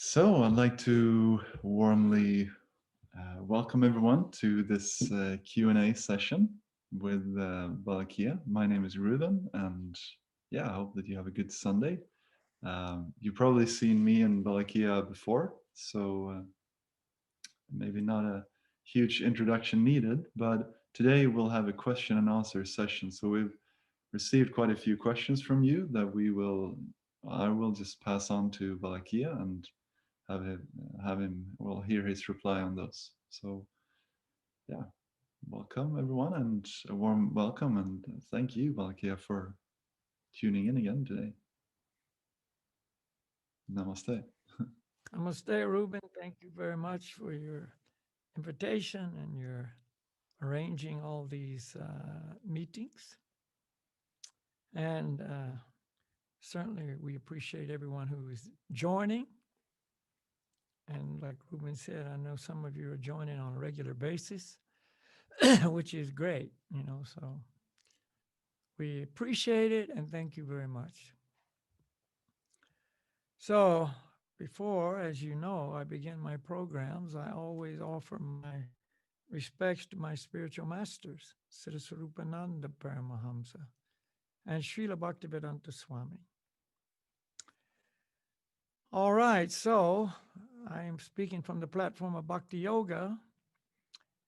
So I'd like to warmly welcome everyone to this Q&A session with Balakhilya. My name is Ruben, and yeah, I hope that you have a good Sunday. You've probably seen me and Balakhilya before, so maybe not a huge introduction needed, but today we'll have a question and answer session. So we've received quite a few questions from you that I will just pass on to Balakhilya and we'll hear his reply on those. So yeah, welcome everyone, and a warm welcome, and thank you, Balakhilya, for tuning in again today. Namaste. Namaste, Ruben. Thank you very much for your invitation and your arranging all these meetings. And certainly, we appreciate everyone who is joining. And like Ruben said, I know some of you are joining on a regular basis, which is great, so we appreciate it and thank you very much. So, before, as you know, I begin my programs, I always offer my respects to my spiritual masters, Siddha Swarupananda Paramahamsa and Srila Bhaktivedanta Swami. All right, so I am speaking from the platform of Bhakti Yoga.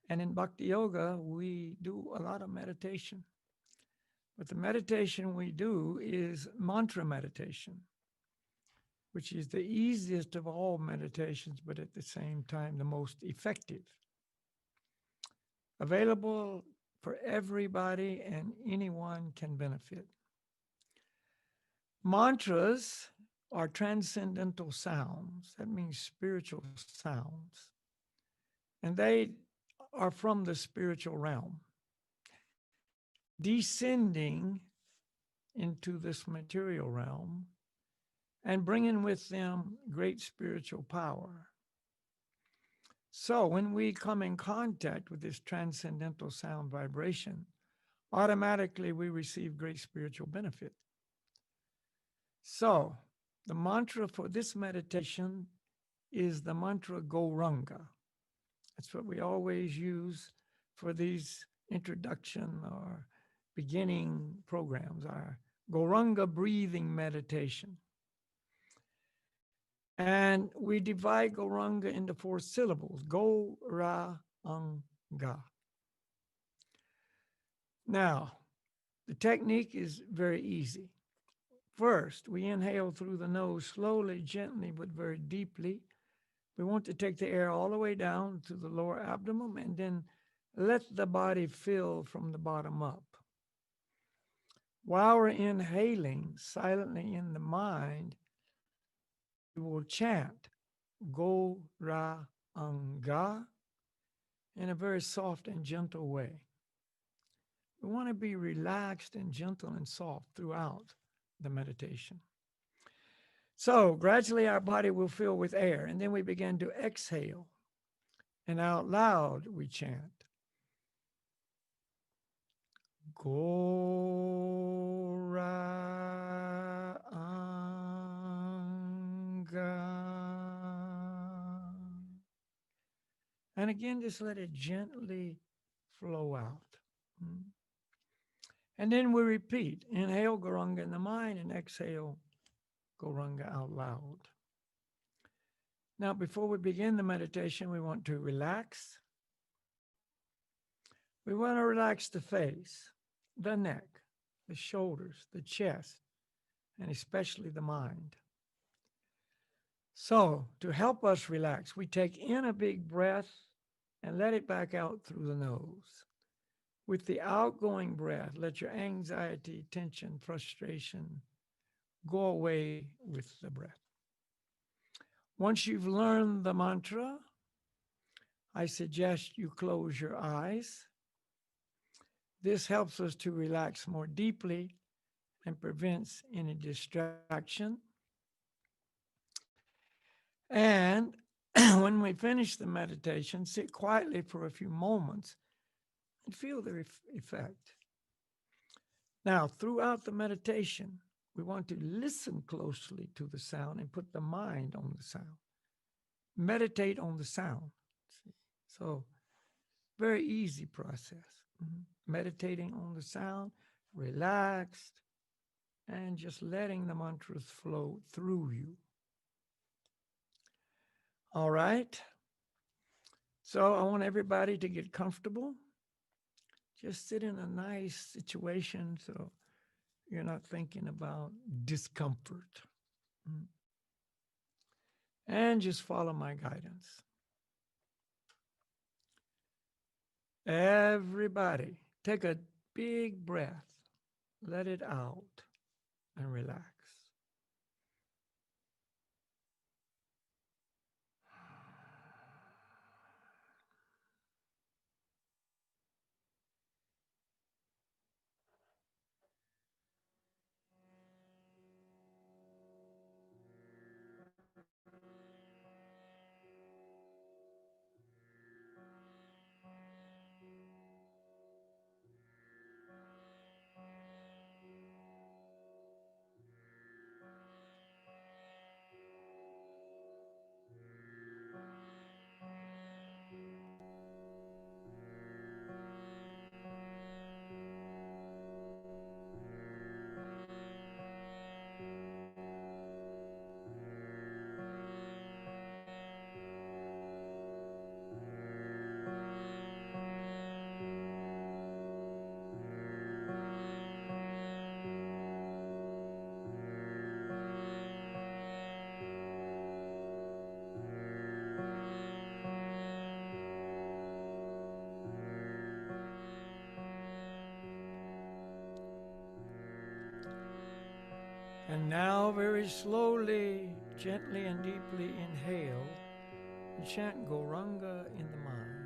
And in Bhakti Yoga, we do a lot of meditation. But the meditation we do is mantra meditation, which is the easiest of all meditations, but at the same time, the most effective. Available for everybody, and anyone can benefit. Mantras are transcendental sounds. That means spiritual sounds. And they are from the spiritual realm, descending into this material realm and bringing with them great spiritual power. So when we come in contact with this transcendental sound vibration, automatically we receive great spiritual benefit. So the mantra for this meditation is the mantra Gauranga. That's what we always use for these introduction or beginning programs, our Gauranga breathing meditation. And we divide Gauranga into 4 syllables, Go, Ra, Ang, Ga. Now, the technique is very easy. First, we inhale through the nose slowly, gently, but very deeply. We want to take the air all the way down to the lower abdomen and then let the body fill from the bottom up. While we're inhaling silently in the mind, we will chant Go, Ra, Ang, Ga in a very soft and gentle way. We want to be relaxed and gentle and soft throughout the meditation. So gradually our body will fill with air, and then we begin to exhale. And out loud we chant, Gora Anga. And again, just let it gently flow out. And then we repeat, inhale Gauranga in the mind and exhale Gauranga out loud. Now, before we begin the meditation, we want to relax. We want to relax the face, the neck, the shoulders, the chest, and especially the mind. So, to help us relax, we take in a big breath and let it back out through the nose. With the outgoing breath, let your anxiety, tension, frustration go away with the breath. Once you've learned the mantra, I suggest you close your eyes. This helps us to relax more deeply and prevents any distraction. And when we finish the meditation, sit quietly for a few moments and feel the effect. Now, throughout the meditation, we want to listen closely to the sound and put the mind on the sound. meditate on the sound. See? So, very easy process. Meditating on the sound, relaxed, and just letting the mantras flow through you. All right. So, I want everybody to get comfortable. Just sit in a nice situation so you're not thinking about discomfort. Mm. And just follow my guidance. Everybody, take a big breath, let it out, and relax. And now, very slowly, gently, and deeply inhale and chant Goranga in the mind.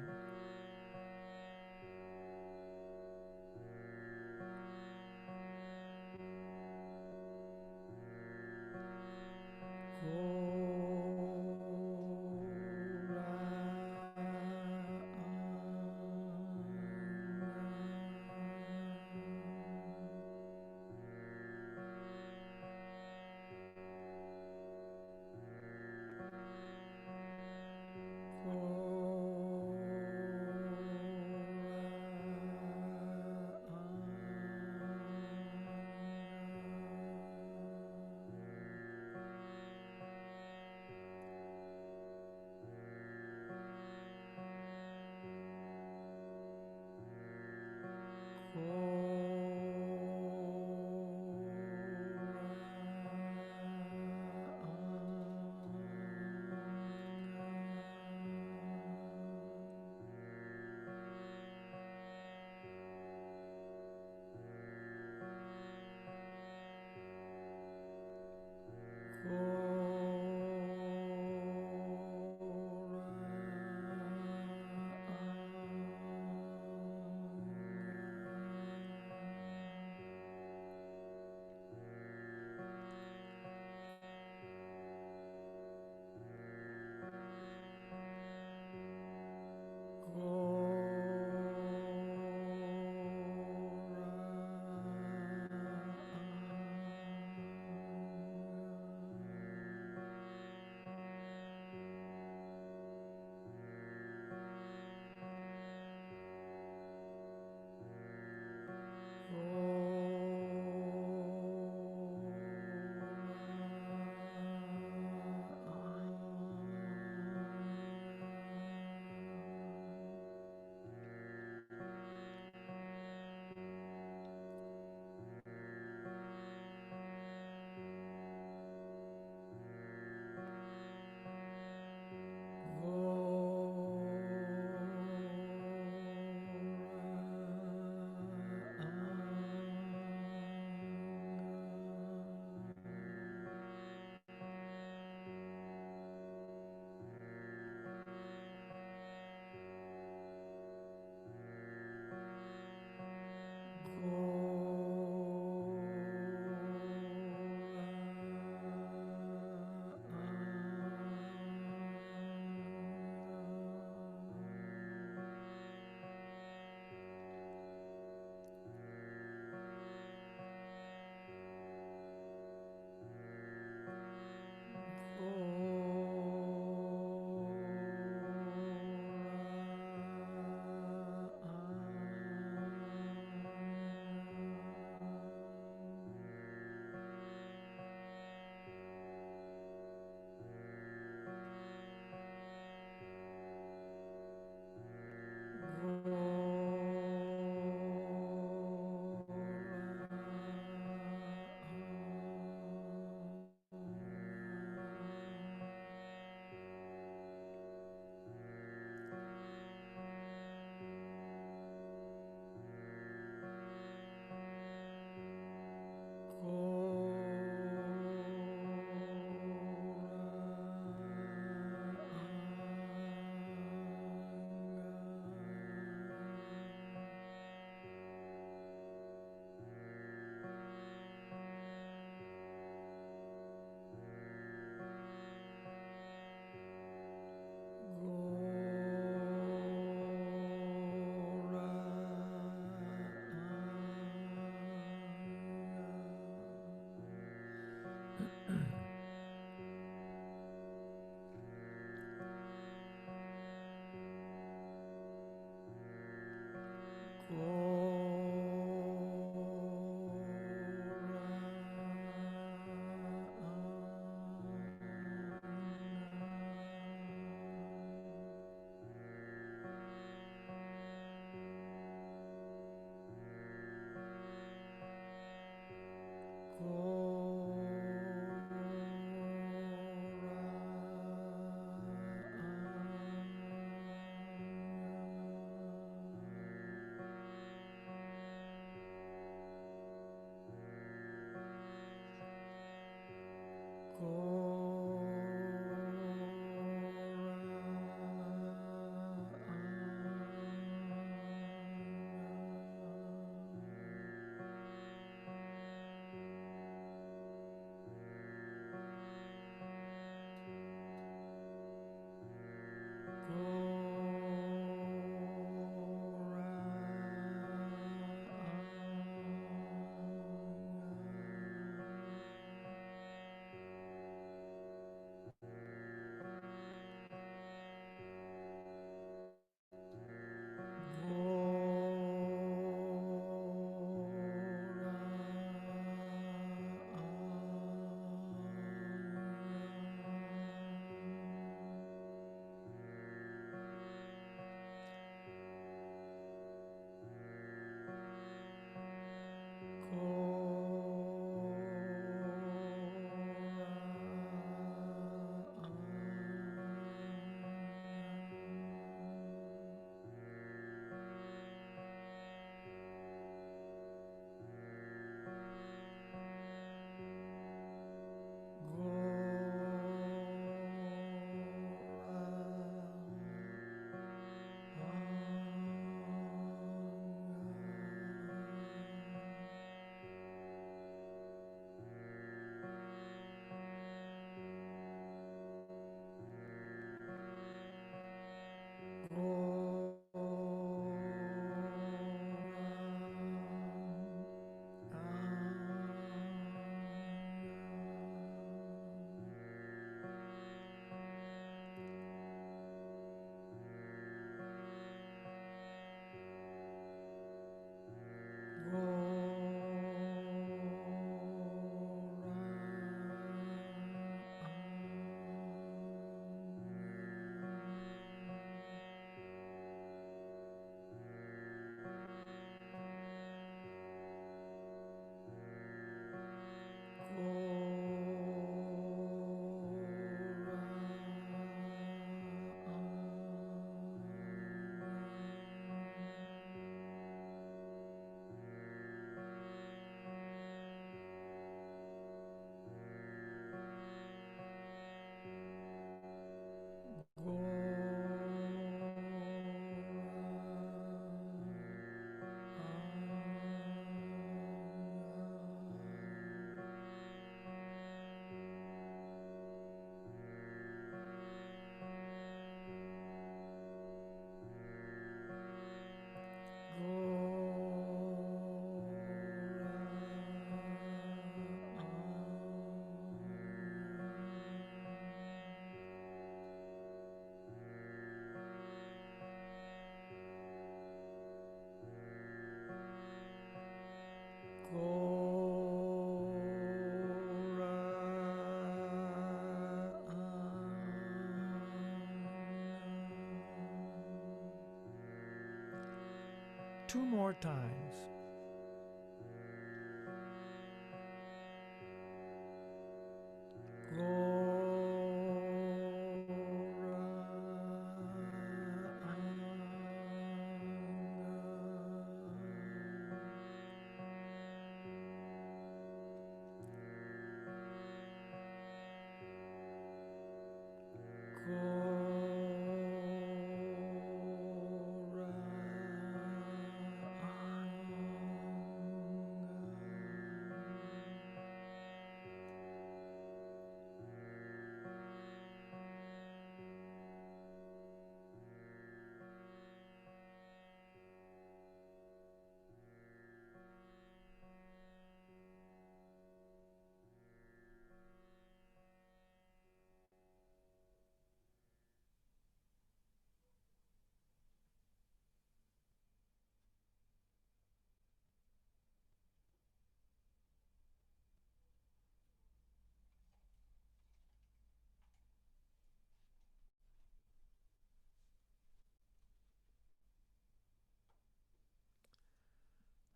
Two more times.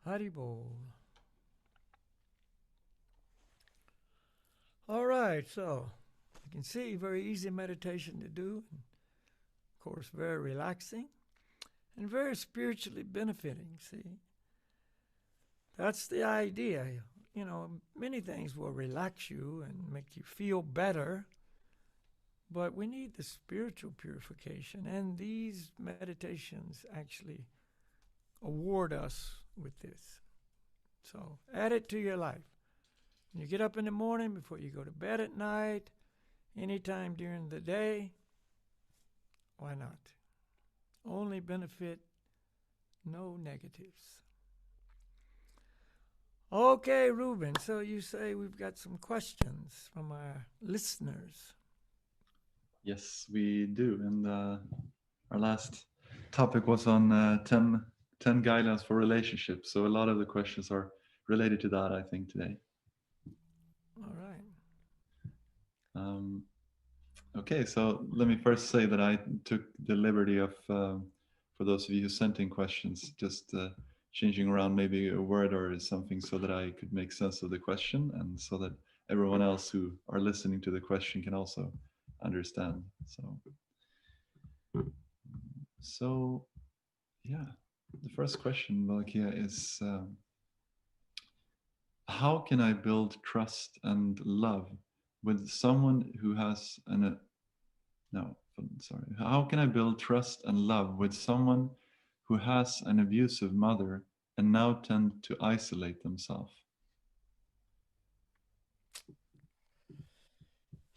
Haribol. All right, so you can see very easy meditation to do. Of course, very relaxing and very spiritually benefiting. See, that's the idea. You know, many things will relax you and make you feel better, but we need the spiritual purification, and these meditations actually award us with this. So add it to your life. When you get up in the morning, before you go to bed at night, anytime during the day, why not? Only benefit, no negatives. Okay, Ruben, so you say we've got some questions from our listeners. Yes, we do. And our last topic was on 10 guidelines for relationships. So a lot of the questions are related to that, I think, today. All right. Um, okay, so let me first say that I took the liberty of, for those of you who sent in questions, just changing around maybe a word or something so that I could make sense of the question and so that everyone else who are listening to the question can also understand. So yeah, the first question, Malakia, is how can I build trust and love with someone who has an no, sorry. How can I build trust and love with someone who has an abusive mother and now tend to isolate themselves?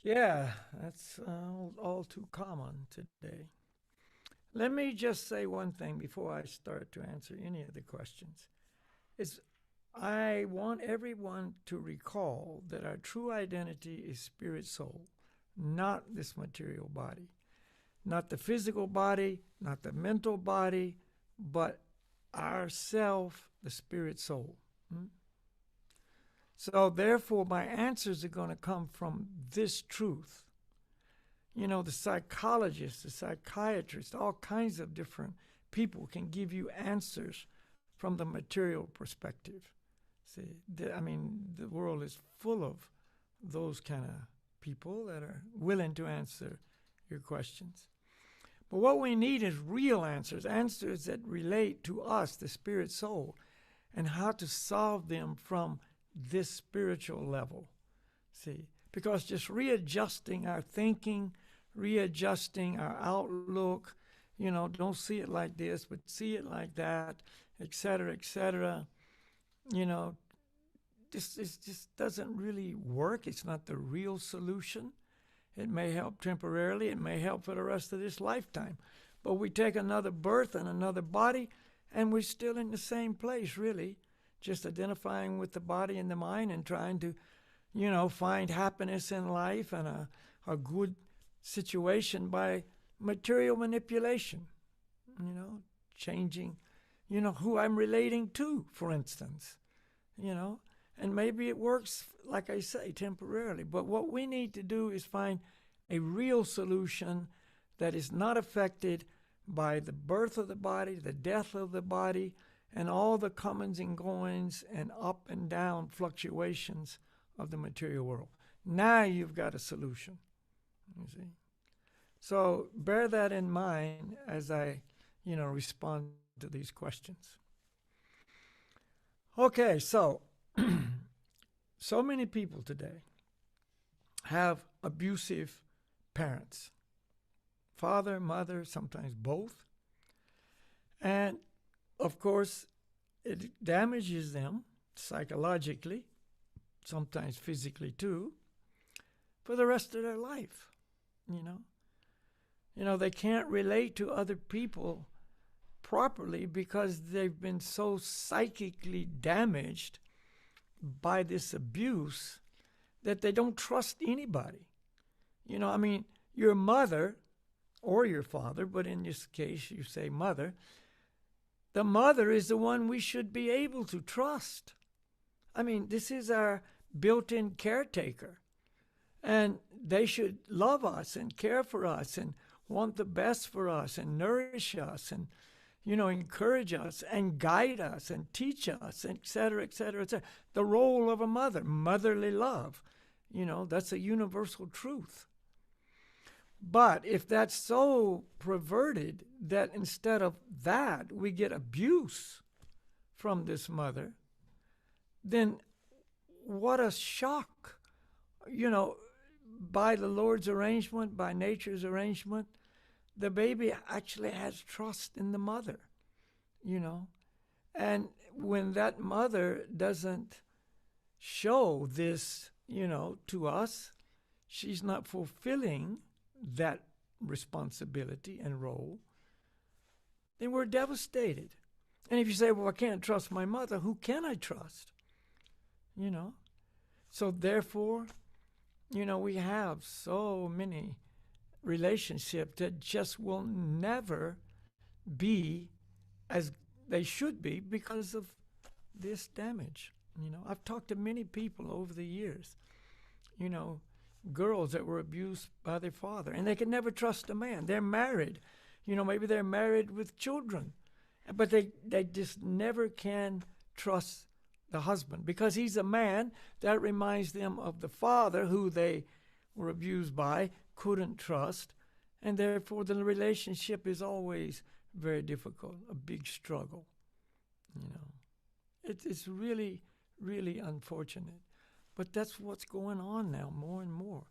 Yeah, that's all too common today. Let me just say one thing before I start to answer any of the questions. Is I want everyone to recall that our true identity is spirit soul, not this material body. Not the physical body, not the mental body, but ourself, the spirit soul. Hmm? So therefore my answers are going to come from this truth. You know, the psychologists, the psychiatrists, all kinds of different people can give you answers from the material perspective. See, I mean, the world is full of those kind of people that are willing to answer your questions. But what we need is real answers, answers that relate to us, the spirit soul, and how to solve them from this spiritual level. See, because just readjusting our thinking, readjusting our outlook, you know, don't see it like this, but see it like that, etc., you know, this just doesn't really work. It's not the real solution. It may help temporarily. It may help for the rest of this lifetime. But we take another birth and another body, and we're still in the same place, really, just identifying with the body and the mind and trying to, you know, find happiness in life and a good situation by material manipulation, you know, changing, you know, who I'm relating to, for instance, you know. And maybe it works, like I say, temporarily. But what we need to do is find a real solution that is not affected by the birth of the body, the death of the body, and all the comings and goings and up and down fluctuations of the material world. Now you've got a solution, you see. So bear that in mind as I, you know, respond to these questions. Okay, so so many people today have abusive parents, father, mother, sometimes both. And of course, it damages them psychologically, sometimes physically too, for the rest of their life, you know. You know, they can't relate to other people properly because they've been so psychically damaged by this abuse that they don't trust anybody. You know, I mean, your mother or your father, but in this case you say mother, the mother is the one we should be able to trust. I mean, this is our built-in caretaker. And they should love us and care for us and want the best for us and nourish us and, encourage us and guide us and teach us, et cetera, et cetera, et cetera. The role of a mother, motherly love, that's a universal truth. But if that's so perverted that instead of that we get abuse from this mother, then what a shock. By the Lord's arrangement, by nature's arrangement, the baby actually has trust in the mother, And when that mother doesn't show this, to us, she's not fulfilling that responsibility and role, then we're devastated. And if you say, well, I can't trust my mother, who can I trust? So therefore, we have so many relationships that just will never be as they should be because of this damage. I've talked to many people over the years, girls that were abused by their father, and they could never trust a man. They're married, maybe they're married with children, but they just never can trust the husband because he's a man. That reminds them of the father who they were abused by, couldn't trust, and therefore the relationship is always very difficult, a big struggle. It's really, really unfortunate. But that's what's going on now more and more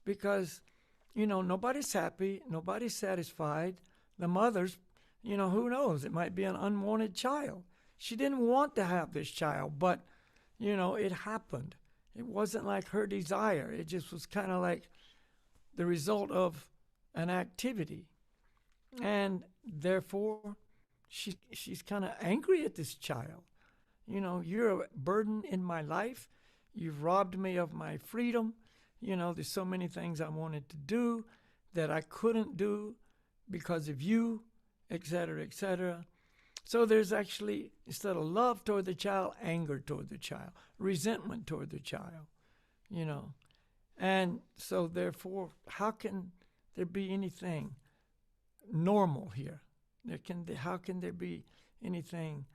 because, nobody's happy, nobody's satisfied. The mother's, who knows? It might be an unwanted child. She didn't want to have this child, but, it happened. It wasn't like her desire. It just was kind of like the result of an activity. And therefore, she's kind of angry at this child. You're a burden in my life. You've robbed me of my freedom. There's so many things I wanted to do that I couldn't do because of you, et cetera, et cetera. So there's actually, instead of love toward the child, anger toward the child, resentment toward the child, And so therefore, how can there be anything normal here? How can there be anything,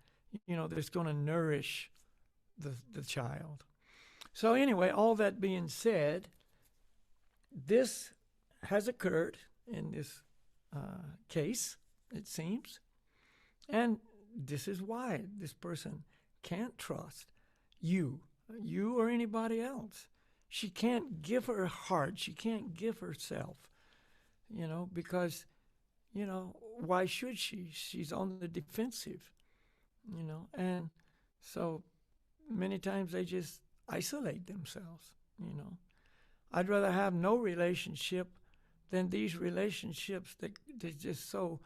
that's going to nourish the child? So anyway, all that being said, this has occurred in this case, it seems. And this is why this person can't trust you or anybody else. She can't give her heart. She can't give herself, because, why should she? She's on the defensive, and so many times they just isolate themselves, I'd rather have no relationship than these relationships that they're just so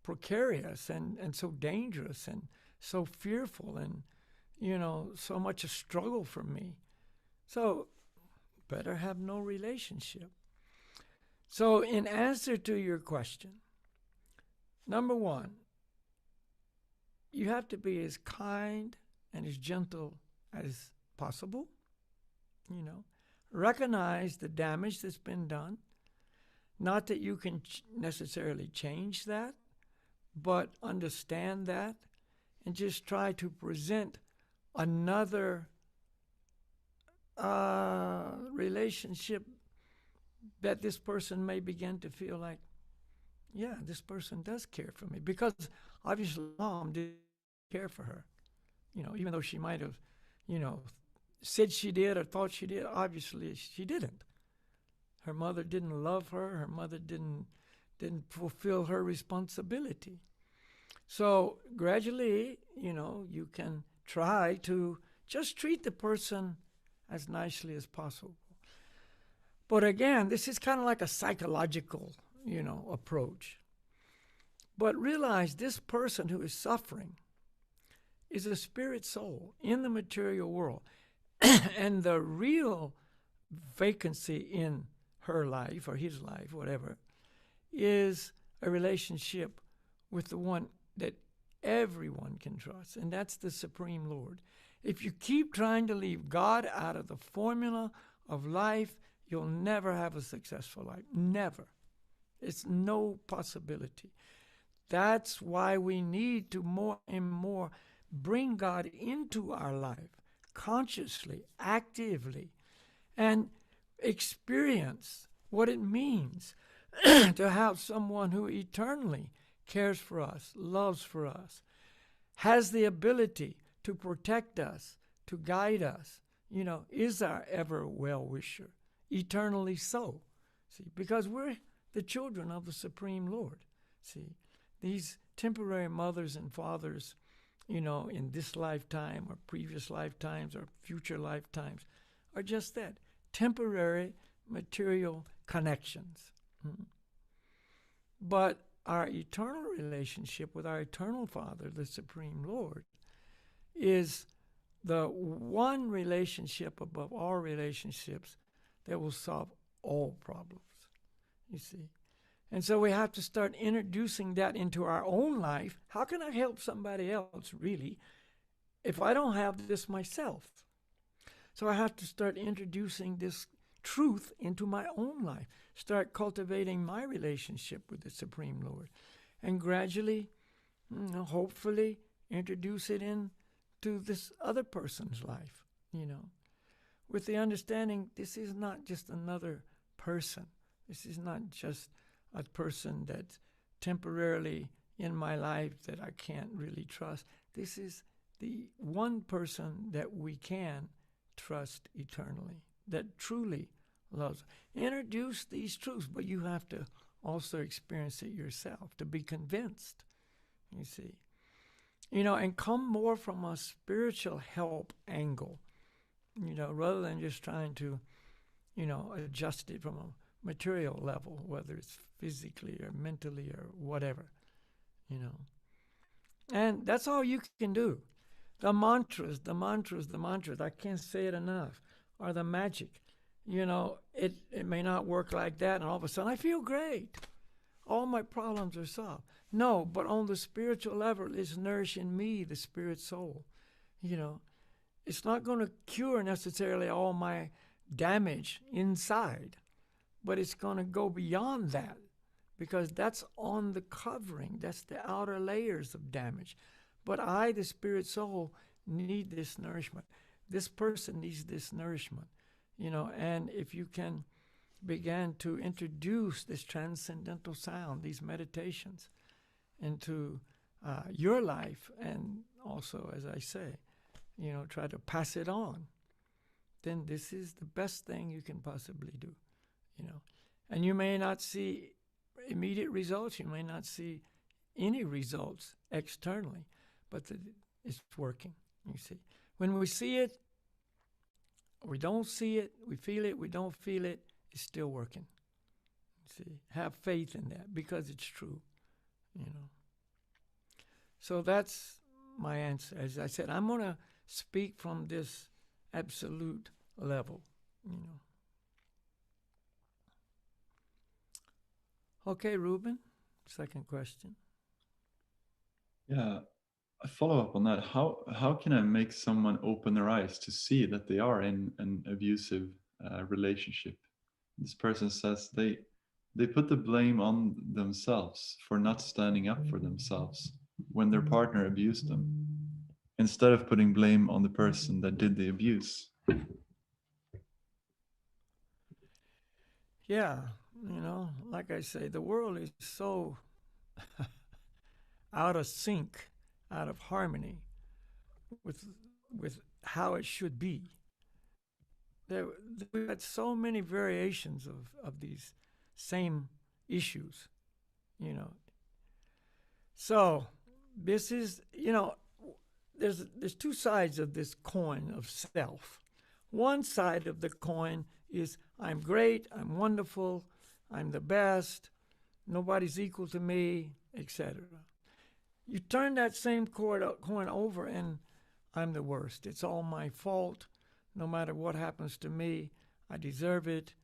precarious and so dangerous and so fearful and, so much a struggle for me. So better have no relationship. So in answer to your question, number one, you have to be as kind and as gentle as possible. Recognize the damage that's been done. Not that you can necessarily change that, but understand that and just try to present another relationship that this person may begin to feel like, yeah, this person does care for me. Because obviously mom didn't care for her. Even though she might have, said she did or thought she did, obviously she didn't. Her mother didn't love her. Her mother didn't fulfill her responsibility. So gradually, you can try to just treat the person as nicely as possible. But again, this is kind of like a psychological, approach. But realize this person who is suffering is a spirit soul in the material world. And the real vacancy in her life or his life, whatever, is a relationship with the one that everyone can trust, and that's the Supreme Lord. If you keep trying to leave God out of the formula of life, you'll never have a successful life. Never. It's no possibility. That's why we need to more and more bring God into our life consciously, actively, and experience what it means to have someone who eternally cares for us, loves for us, has the ability to protect us, to guide us, is our ever well wisher, eternally so. See, because we're the children of the Supreme Lord. See, these temporary mothers and fathers, in this lifetime or previous lifetimes or future lifetimes, are just that, temporary material connections. But our eternal relationship with our eternal Father, the Supreme Lord, is the one relationship above all relationships that will solve all problems, you see. And so we have to start introducing that into our own life. How can I help somebody else, really, if I don't have this myself? So I have to start introducing this truth into my own life, start cultivating my relationship with the Supreme Lord, and gradually, hopefully, introduce it into this other person's life, with the understanding this is not just another person. This is not just a person that's temporarily in my life that I can't really trust. This is the one person that we can trust eternally, that truly loves. Introduce these truths, but you have to also experience it yourself to be convinced, you see. And come more from a spiritual help angle, rather than just trying to, adjust it from a material level, whether it's physically or mentally or whatever, And that's all you can do. The mantras, I can't say it enough, are the magic. It may not work like that, and all of a sudden I feel great. All my problems are solved. No, but on the spiritual level, it's nourishing me, the spirit soul. It's not going to cure necessarily all my damage inside, but it's going to go beyond that, because that's on the covering. That's the outer layers of damage. But I, the spirit soul, need this nourishment. This person needs this nourishment. And if you can begin to introduce this transcendental sound, these meditations, into your life, and also, as I say, try to pass it on, then this is the best thing you can possibly do, And you may not see immediate results. You may not see any results externally, but it's working, you see. When we see it, we don't see it, we feel it, we don't feel it, it's still working. See, have faith in that because it's true, So that's my answer. As I said, I'm going to speak from this absolute level, Okay, Ruben, second question. Yeah, a follow up on that. How can I make someone open their eyes to see that they are in an abusive relationship? This person says they put the blame on themselves for not standing up for themselves when their partner abused them, instead of putting blame on the person that did the abuse. Yeah, like I say, the world is so out of sync, out of harmony with how it should be. We've got so many variations of these same issues, So this is, there's two sides of this coin of self. One side of the coin is I'm great, I'm wonderful, I'm the best, nobody's equal to me, etc. You turn that same coin over and I'm the worst. It's all my fault. No matter what happens to me, I deserve it,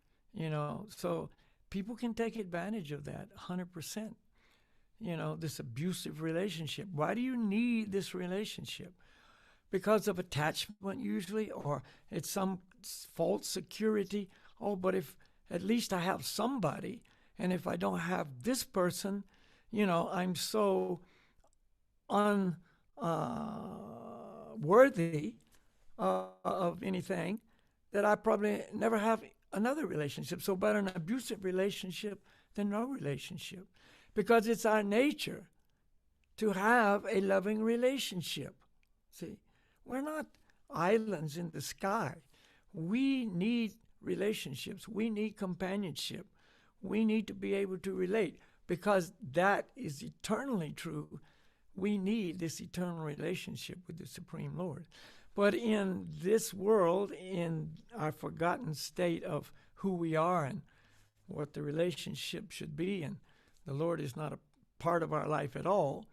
So people can take advantage of that 100%. This abusive relationship. Why do you need this relationship? Because of attachment usually, or it's some false security. Oh, but if at least I have somebody, and if I don't have this person, I'm so unworthy of anything that I probably never have another relationship. So, better an abusive relationship than no relationship, because it's our nature to have a loving relationship. See, we're not islands in the sky. We need relationships. We need companionship. We need to be able to relate because that is eternally true. We need this eternal relationship with the Supreme Lord. But in this world, in our forgotten state of who we are and what the relationship should be, and the Lord is not a part of our life at all,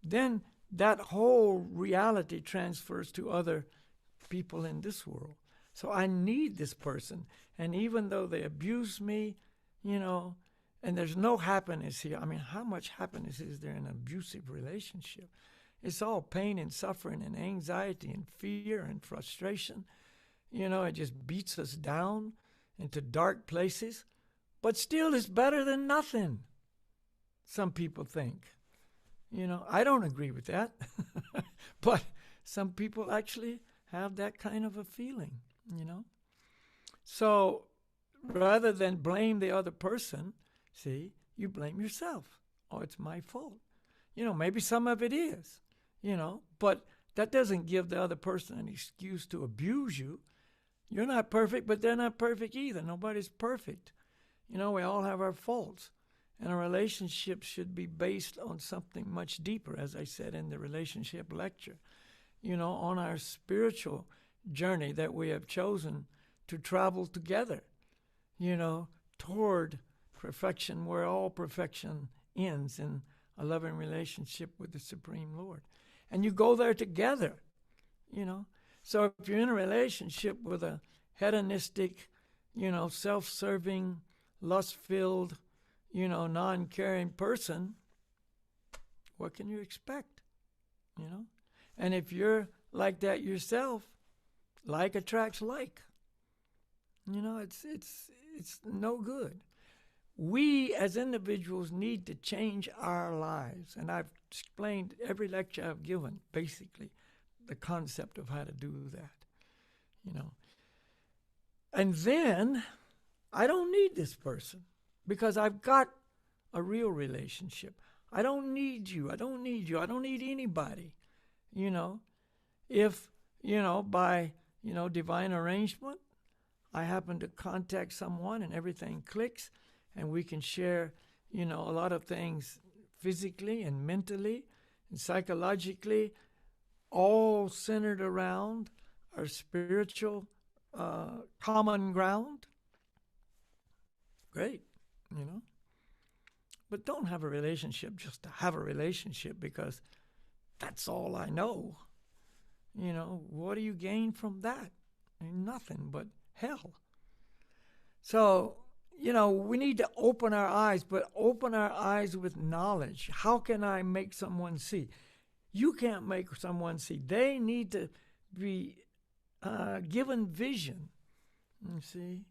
then that whole reality transfers to other people in this world. So I need this person. And even though they abuse me, you know, and there's no happiness here. I mean, how much happiness is there in an abusive relationship? It's all pain and suffering and anxiety and fear and frustration. It just beats us down into dark places. But still, it's better than nothing, some people think. I don't agree with that. But some people actually have that kind of a feeling. So rather than blame the other person, see, you blame yourself. Oh, it's my fault. Maybe some of it is, but that doesn't give the other person an excuse to abuse you. You're not perfect, but they're not perfect either. Nobody's perfect. We all have our faults. And a relationship should be based on something much deeper, as I said in the relationship lecture, on our spiritual journey that we have chosen to travel together, toward perfection, where all perfection ends in a loving relationship with the Supreme Lord. And you go there together, So if you're in a relationship with a hedonistic, self-serving, lust-filled, non-caring person, what can you expect? And if you're like that yourself, like attracts like. It's no good. We as individuals need to change our lives, and I've explained every lecture I've given, basically, the concept of how to do that. And then I don't need this person because I've got a real relationship. I don't need you. I don't need you. I don't need anybody. If, by, divine arrangement, I happen to contact someone and everything clicks and we can share, a lot of things physically and mentally and psychologically, all centered around our spiritual common ground. Great, But don't have a relationship just to have a relationship because that's all I know. What do you gain from that? Nothing but hell. So, we need to open our eyes, but open our eyes with knowledge. How can I make someone see? You can't make someone see. They need to be given vision, you see,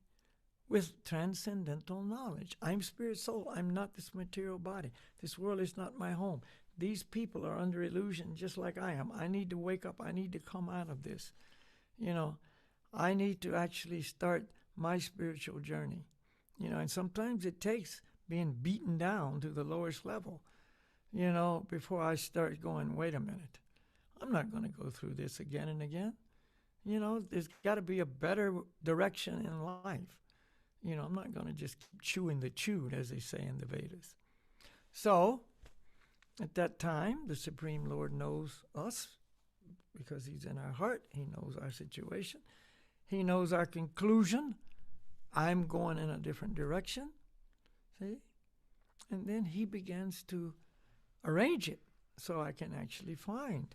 with transcendental knowledge. I'm spirit soul. I'm not this material body. This world is not my home. These people are under illusion just like I am. I need to wake up. I need to come out of this. I need to actually start my spiritual journey. And sometimes it takes being beaten down to the lowest level, before I start going, wait a minute. I'm not going to go through this again and again. There's got to be a better direction in life. I'm not going to just keep chewing the chewed, as they say in the Vedas. So, at that time, the Supreme Lord knows us because he's in our heart. He knows our situation. He knows our conclusion. I'm going in a different direction. See? And then he begins to arrange it so I can actually find,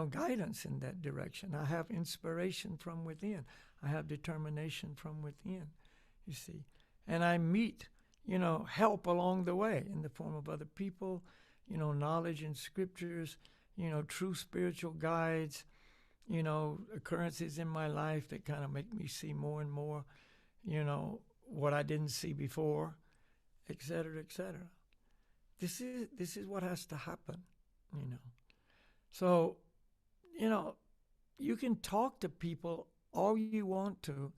guidance in that direction. I have inspiration from within. I have determination from within, you see. And I meet, help along the way in the form of other people, knowledge in scriptures, true spiritual guides, occurrences in my life that kind of make me see more and more, what I didn't see before, et cetera, et cetera. This is what has to happen, you know. So, you know, you can talk to people all you want to,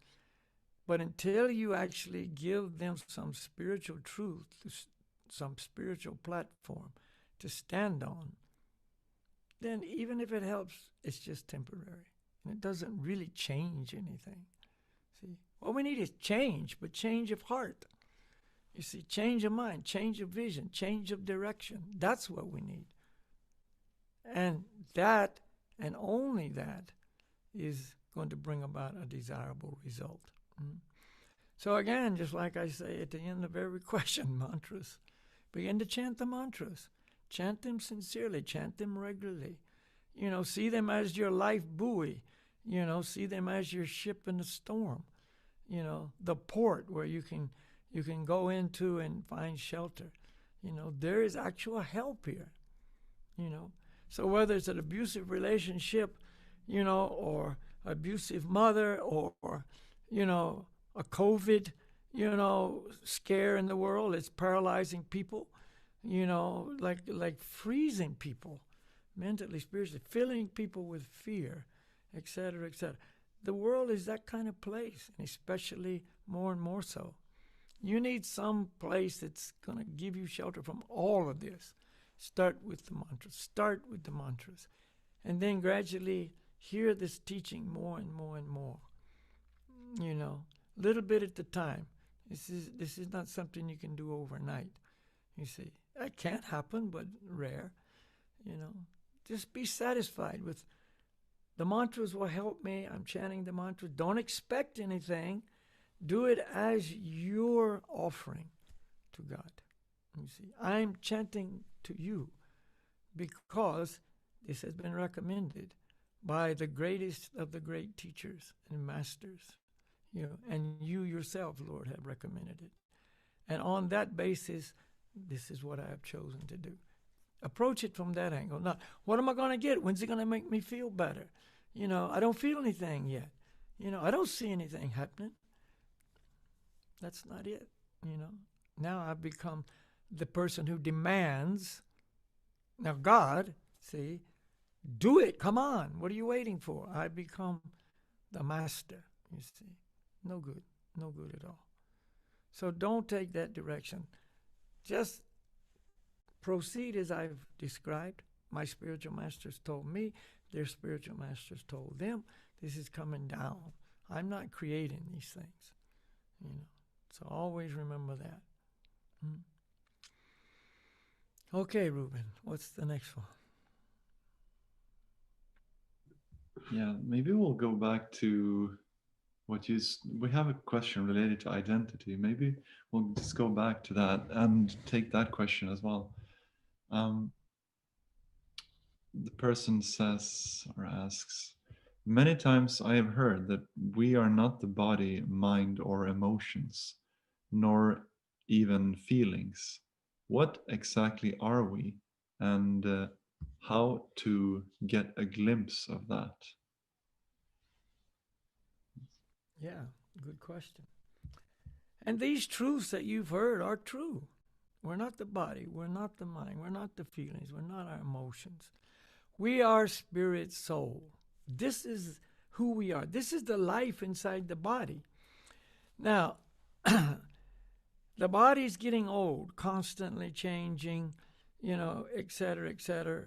but until you actually give them some spiritual truth, some spiritual platform to stand on, then even if it helps, it's just temporary. And it doesn't really change anything. See, what we need is change, but change of heart. You see, change of mind, change of vision, change of direction. That's what we need. And that, and only that, is going to bring about a desirable result. So again, just like I say at the end of every question, mantras. Begin to chant the mantras. Chant them sincerely. Chant them regularly. You know, see them as your life buoy. You know, see them as your ship in the storm. You know, the port where you can go into and find shelter. You know, there is actual help here. You know, so whether it's an abusive relationship, you know, or abusive mother, or you know, a COVID, you know, scare in the world, it's paralyzing people, you know, like freezing people, mentally, spiritually, filling people with fear, etc., etc. The world is that kind of place, and especially more and more so. You need some place that's going to give you shelter from all of this. Start with the mantras. Start with the mantras. And then gradually hear this teaching more and more and more. You know, little bit at a time. This is not something you can do overnight. You see, that can't happen, but rare. You know, just be satisfied with the mantras will help me. I'm chanting the mantras. Don't expect anything. Do it as your offering to God. You see, I'm chanting to you because this has been recommended by the greatest of the great teachers and masters. You know, and you yourself, Lord, have recommended it. And on that basis, this is what I have chosen to do. Approach it from that angle. Not, what am I going to get? When's it going to make me feel better? You know, I don't feel anything yet. You know, I don't see anything happening. That's not it. You know, now I've become the person who demands. Now, God, see, do it. Come on. What are you waiting for? I become the master, you see. No good. No good at all. So don't take that direction. Just proceed as I've described. My spiritual masters told me. Their spiritual masters told them. This is coming down. I'm not creating these things. You know. So always remember that. Okay, Ruben, what's the next one? Yeah, maybe we'll go back to we have a question related to identity. Maybe we'll just go back to that and take that question as well. The person says or asks, many times I have heard that we are not the body, mind, or emotions, nor even feelings. What exactly are we, and how to get a glimpse of that? Yeah, good question. And these truths that you've heard are true. We're not the body. We're not the mind. We're not the feelings. We're not our emotions. We are spirit, soul. This is who we are. This is the life inside the body. Now, the body's getting old, constantly changing, you know, et cetera, et cetera.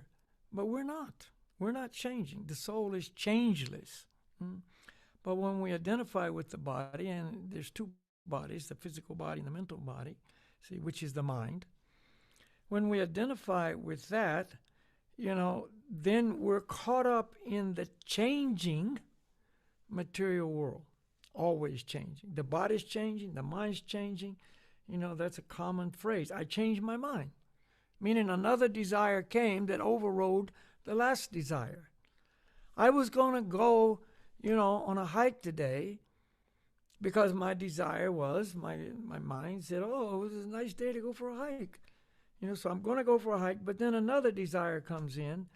But we're not. We're not changing. The soul is changeless. But when we identify with the body, and there's two bodies, the physical body and the mental body, see, which is the mind. When we identify with that, you know, then we're caught up in the changing material world, always changing. The body's changing, the mind's changing. You know, that's a common phrase. I changed my mind, meaning another desire came that overrode the last desire. I was going to go, you know, on a hike today because my desire was, my mind said, oh, it was a nice day to go for a hike. You know, so I'm going to go for a hike, but then another desire comes in.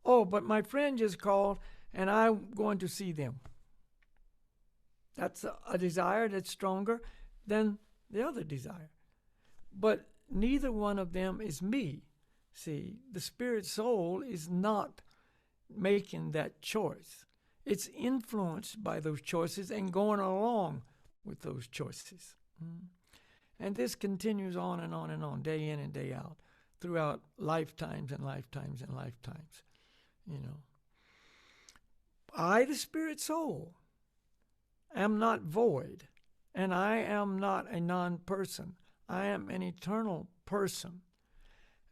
Oh, but my friend just called and I'm going to see them. That's a desire that's stronger than the other desire. But neither one of them is me. See, the spirit soul is not making that choice. It's influenced by those choices and going along with those choices. And this continues on and on and on, day in and day out, throughout lifetimes and lifetimes and lifetimes. You know, I, the spirit soul, am not void, and I am not a non person. I am an eternal person.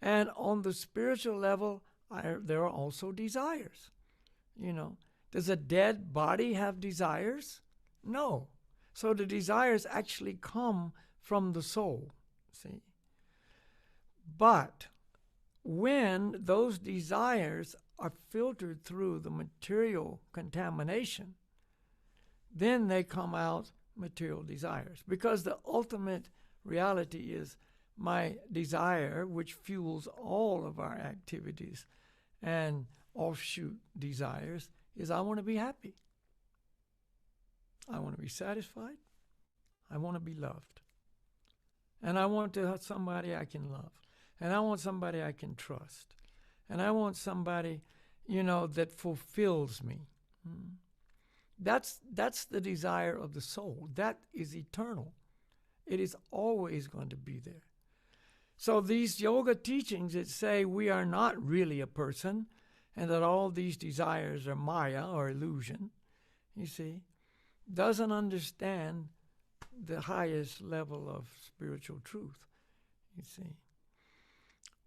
And on the spiritual level, there are also desires. You know, does a dead body have desires? No. So the desires actually come from the soul, see. But when those desires are filtered through the material contamination, then they come out material desires. Because the ultimate reality is my desire, which fuels all of our activities and offshoot desires, is I want to be happy. I want to be satisfied. I want to be loved. And I want to have somebody I can love. And I want somebody I can trust. And I want somebody, that fulfills me. That's the desire of the soul. That is eternal. It is always going to be there. So these yoga teachings that say we are not really a person and that all these desires are maya or illusion, you see, doesn't understand the highest level of spiritual truth, you see.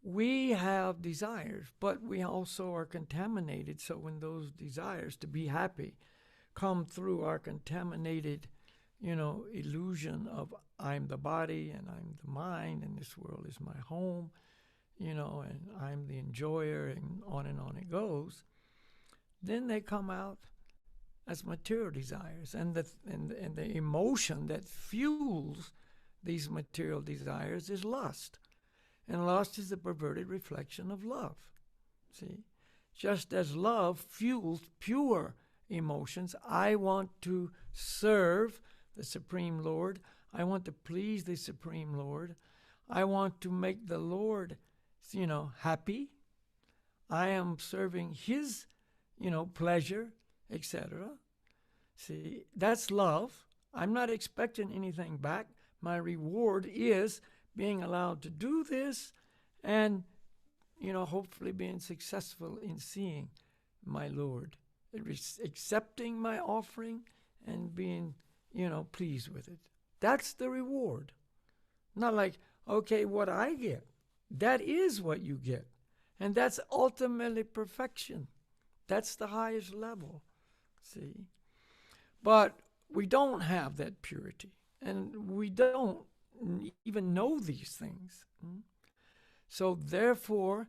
We have desires, but we also are contaminated. So when those desires to be happy come through our contaminated, illusion of I'm the body and I'm the mind and this world is my home, and I'm the enjoyer and on it goes, then they come out as material desires. And the emotion that fuels these material desires is lust. And lust is the perverted reflection of love. See? Just as love fuels pure emotions, I want to serve the Supreme Lord. I want to please the Supreme Lord. I want to make the Lord, happy. I am serving His, pleasure, etc. See, that's love. I'm not expecting anything back. My reward is being allowed to do this and, hopefully being successful in seeing my Lord, accepting my offering and being, pleased with it. That's the reward. Not like, okay, what I get. That is what you get. And that's ultimately perfection. That's the highest level, see. But we don't have that purity. And we don't even know these things. So therefore,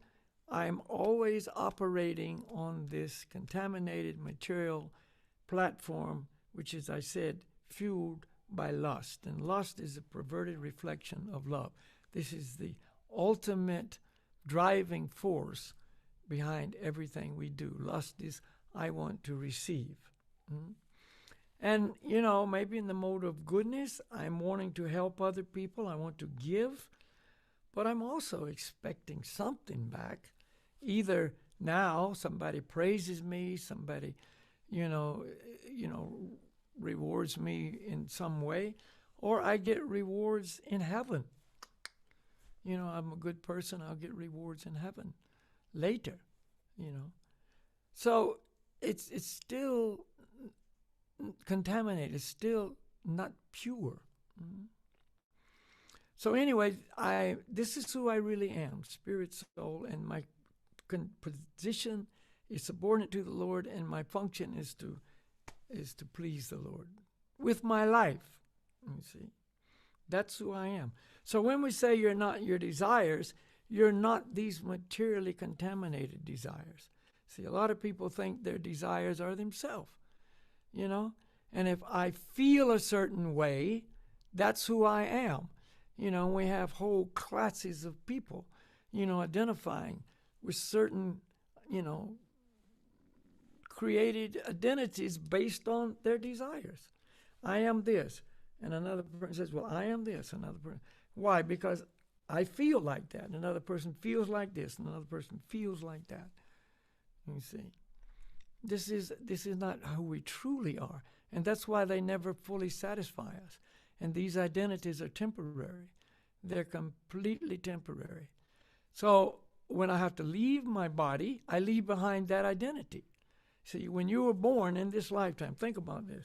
I'm always operating on this contaminated material platform, which is, I said, fueled by lust. And lust is a perverted reflection of love. This is the ultimate driving force behind everything we do. Lust is, I want to receive. And, maybe in the mode of goodness, I'm wanting to help other people. I want to give. But I'm also expecting something back. Either now somebody praises me, somebody, rewards me in some way, or I get rewards in heaven. I'm a good person, I'll get rewards in heaven later, So it's still contaminated, it's still not pure. So anyway, this is who I really am, spirit, soul, and my position is subordinate to the Lord, and my function is to please the Lord with my life. You see, that's who I am. So when we say you're not your desires, you're not these materially contaminated desires. See, a lot of people think their desires are themselves, and if I feel a certain way, that's who I am. We have whole classes of people, identifying with certain, created identities based on their desires. I am this. And another person says, well, I am this. Another person. Why? Because I feel like that. Another person feels like this. Another person feels like that. You see, this is not who we truly are, and that's why they never fully satisfy us. And these identities are temporary. They're completely temporary. So when I have to leave my body, I leave behind that identity. See, when you were born in this lifetime, think about this.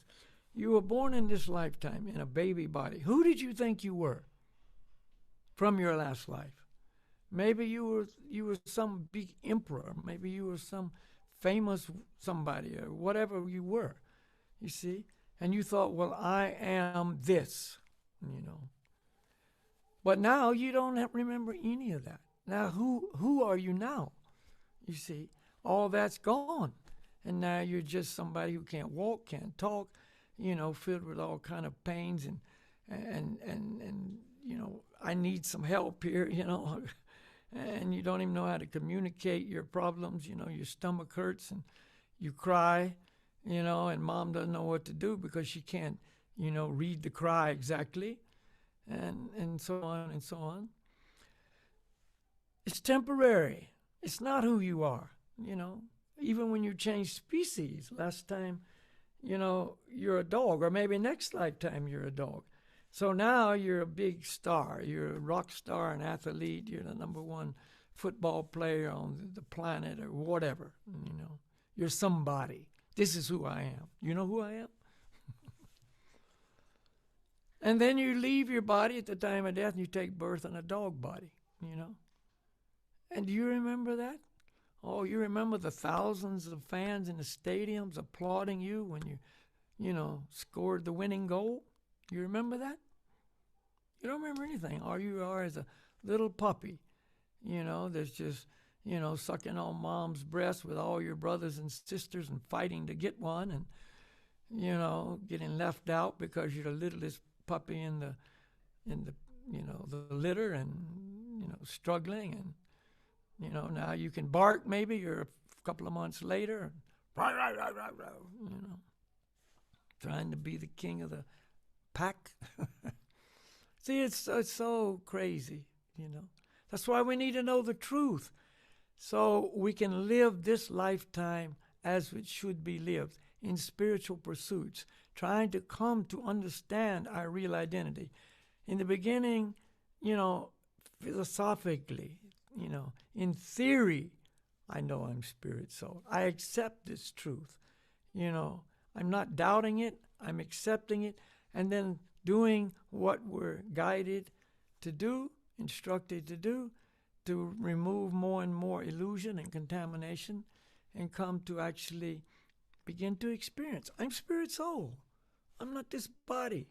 You were born in this lifetime in a baby body. Who did you think you were from your last life? Maybe you were some big emperor. Maybe you were some famous somebody or whatever you were. You see, and you thought, well, I am this. You know, but now you don't remember any of that. Now, who are you now? You see, all that's gone, and now you're just somebody who can't walk, can't talk, filled with all kind of pains and I need some help here, and you don't even know how to communicate your problems. Your stomach hurts and you cry, and mom doesn't know what to do because she can't, read the cry exactly, and so on and so on. It's temporary. It's not who you are, Even when you change species, last time, you're a dog, or maybe next lifetime you're a dog. So now you're a big star. You're a rock star, an athlete. You're the number one football player on the planet or whatever, You're somebody. This is who I am. You know who I am? And then you leave your body at the time of death and you take birth in a dog body, And do you remember that? Oh, you remember the thousands of fans in the stadiums applauding you when you scored the winning goal? You remember that? You don't remember anything. All you are is a little puppy, that's just, sucking on mom's breast with all your brothers and sisters and fighting to get one and, getting left out because you're the littlest puppy in the the litter and, struggling and, now you can bark maybe. You're a couple of months later, trying to be the king of the pack. See, it's so crazy, That's why we need to know the truth so we can live this lifetime as it should be lived in spiritual pursuits, trying to come to understand our real identity. In the beginning, philosophically, in theory, I know I'm spirit soul. I accept this truth. I'm not doubting it. I'm accepting it. And then doing what we're guided to do, instructed to do, to remove more and more illusion and contamination and come to actually begin to experience. I'm spirit soul. I'm not this body.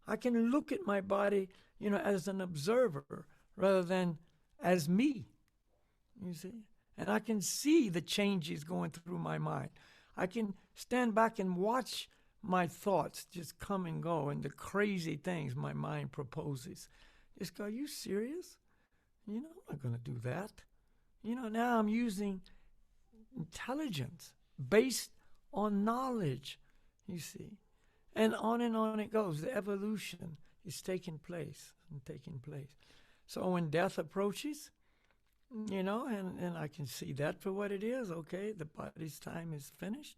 I can look at my body, as an observer rather than as me, you see. And I can see the changes going through my mind. I can stand back and watch my thoughts just come and go and the crazy things my mind proposes. Just go, are you serious? I'm not going to do that. Now I'm using intelligence based on knowledge, you see. And on it goes. The evolution is taking place and taking place. So when death approaches, and I can see that for what it is. Okay, the body's time is finished.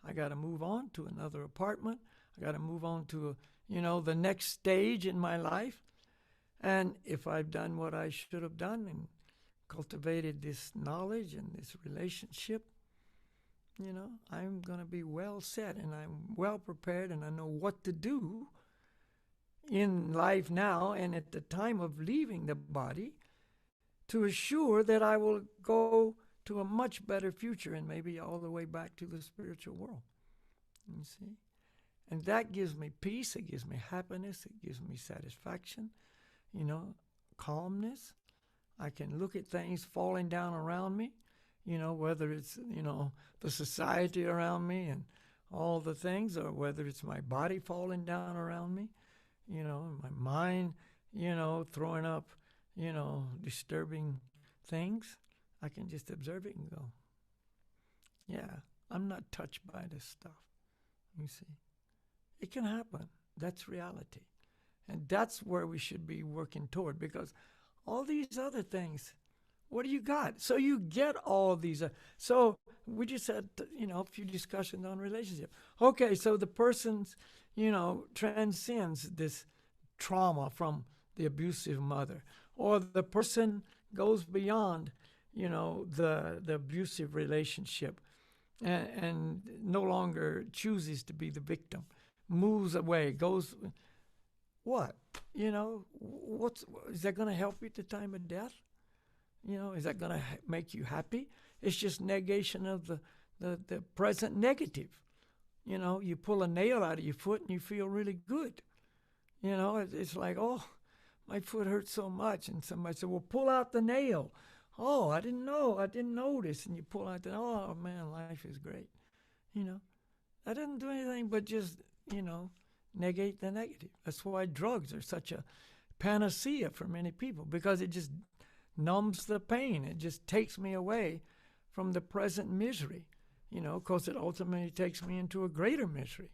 I got to move on to another apartment. I got to move on to, the next stage in my life. And if I've done what I should have done and cultivated this knowledge and this relationship, I'm going to be well set and I'm well prepared and I know what to do in life now and at the time of leaving the body to assure that I will go to a much better future and maybe all the way back to the spiritual world. You see? And that gives me peace. It gives me happiness. It gives me satisfaction, calmness. I can look at things falling down around me, whether it's, the society around me and all the things, or whether it's my body falling down around me, my mind, throwing up, disturbing things. I can just observe it and go, yeah, I'm not touched by this stuff. You see, it can happen. That's reality. And that's where we should be working toward, because all these other things. What do you got? So you get all these. So we just had, a few discussions on relationship. Okay, so the person's, transcends this trauma from the abusive mother, or the person goes beyond, the abusive relationship, and no longer chooses to be the victim, moves away, goes. What? What's is that going to help you at the time of death? Is that going to make you happy? It's just negation of the present negative. You pull a nail out of your foot and you feel really good. It's like, oh, my foot hurts so much. And somebody said, well, pull out the nail. Oh, I didn't know. I didn't notice. And you pull out oh, man, life is great. That doesn't do anything but just, negate the negative. That's why drugs are such a panacea for many people, because it just numbs the pain. It just takes me away from the present misery, because it ultimately takes me into a greater misery.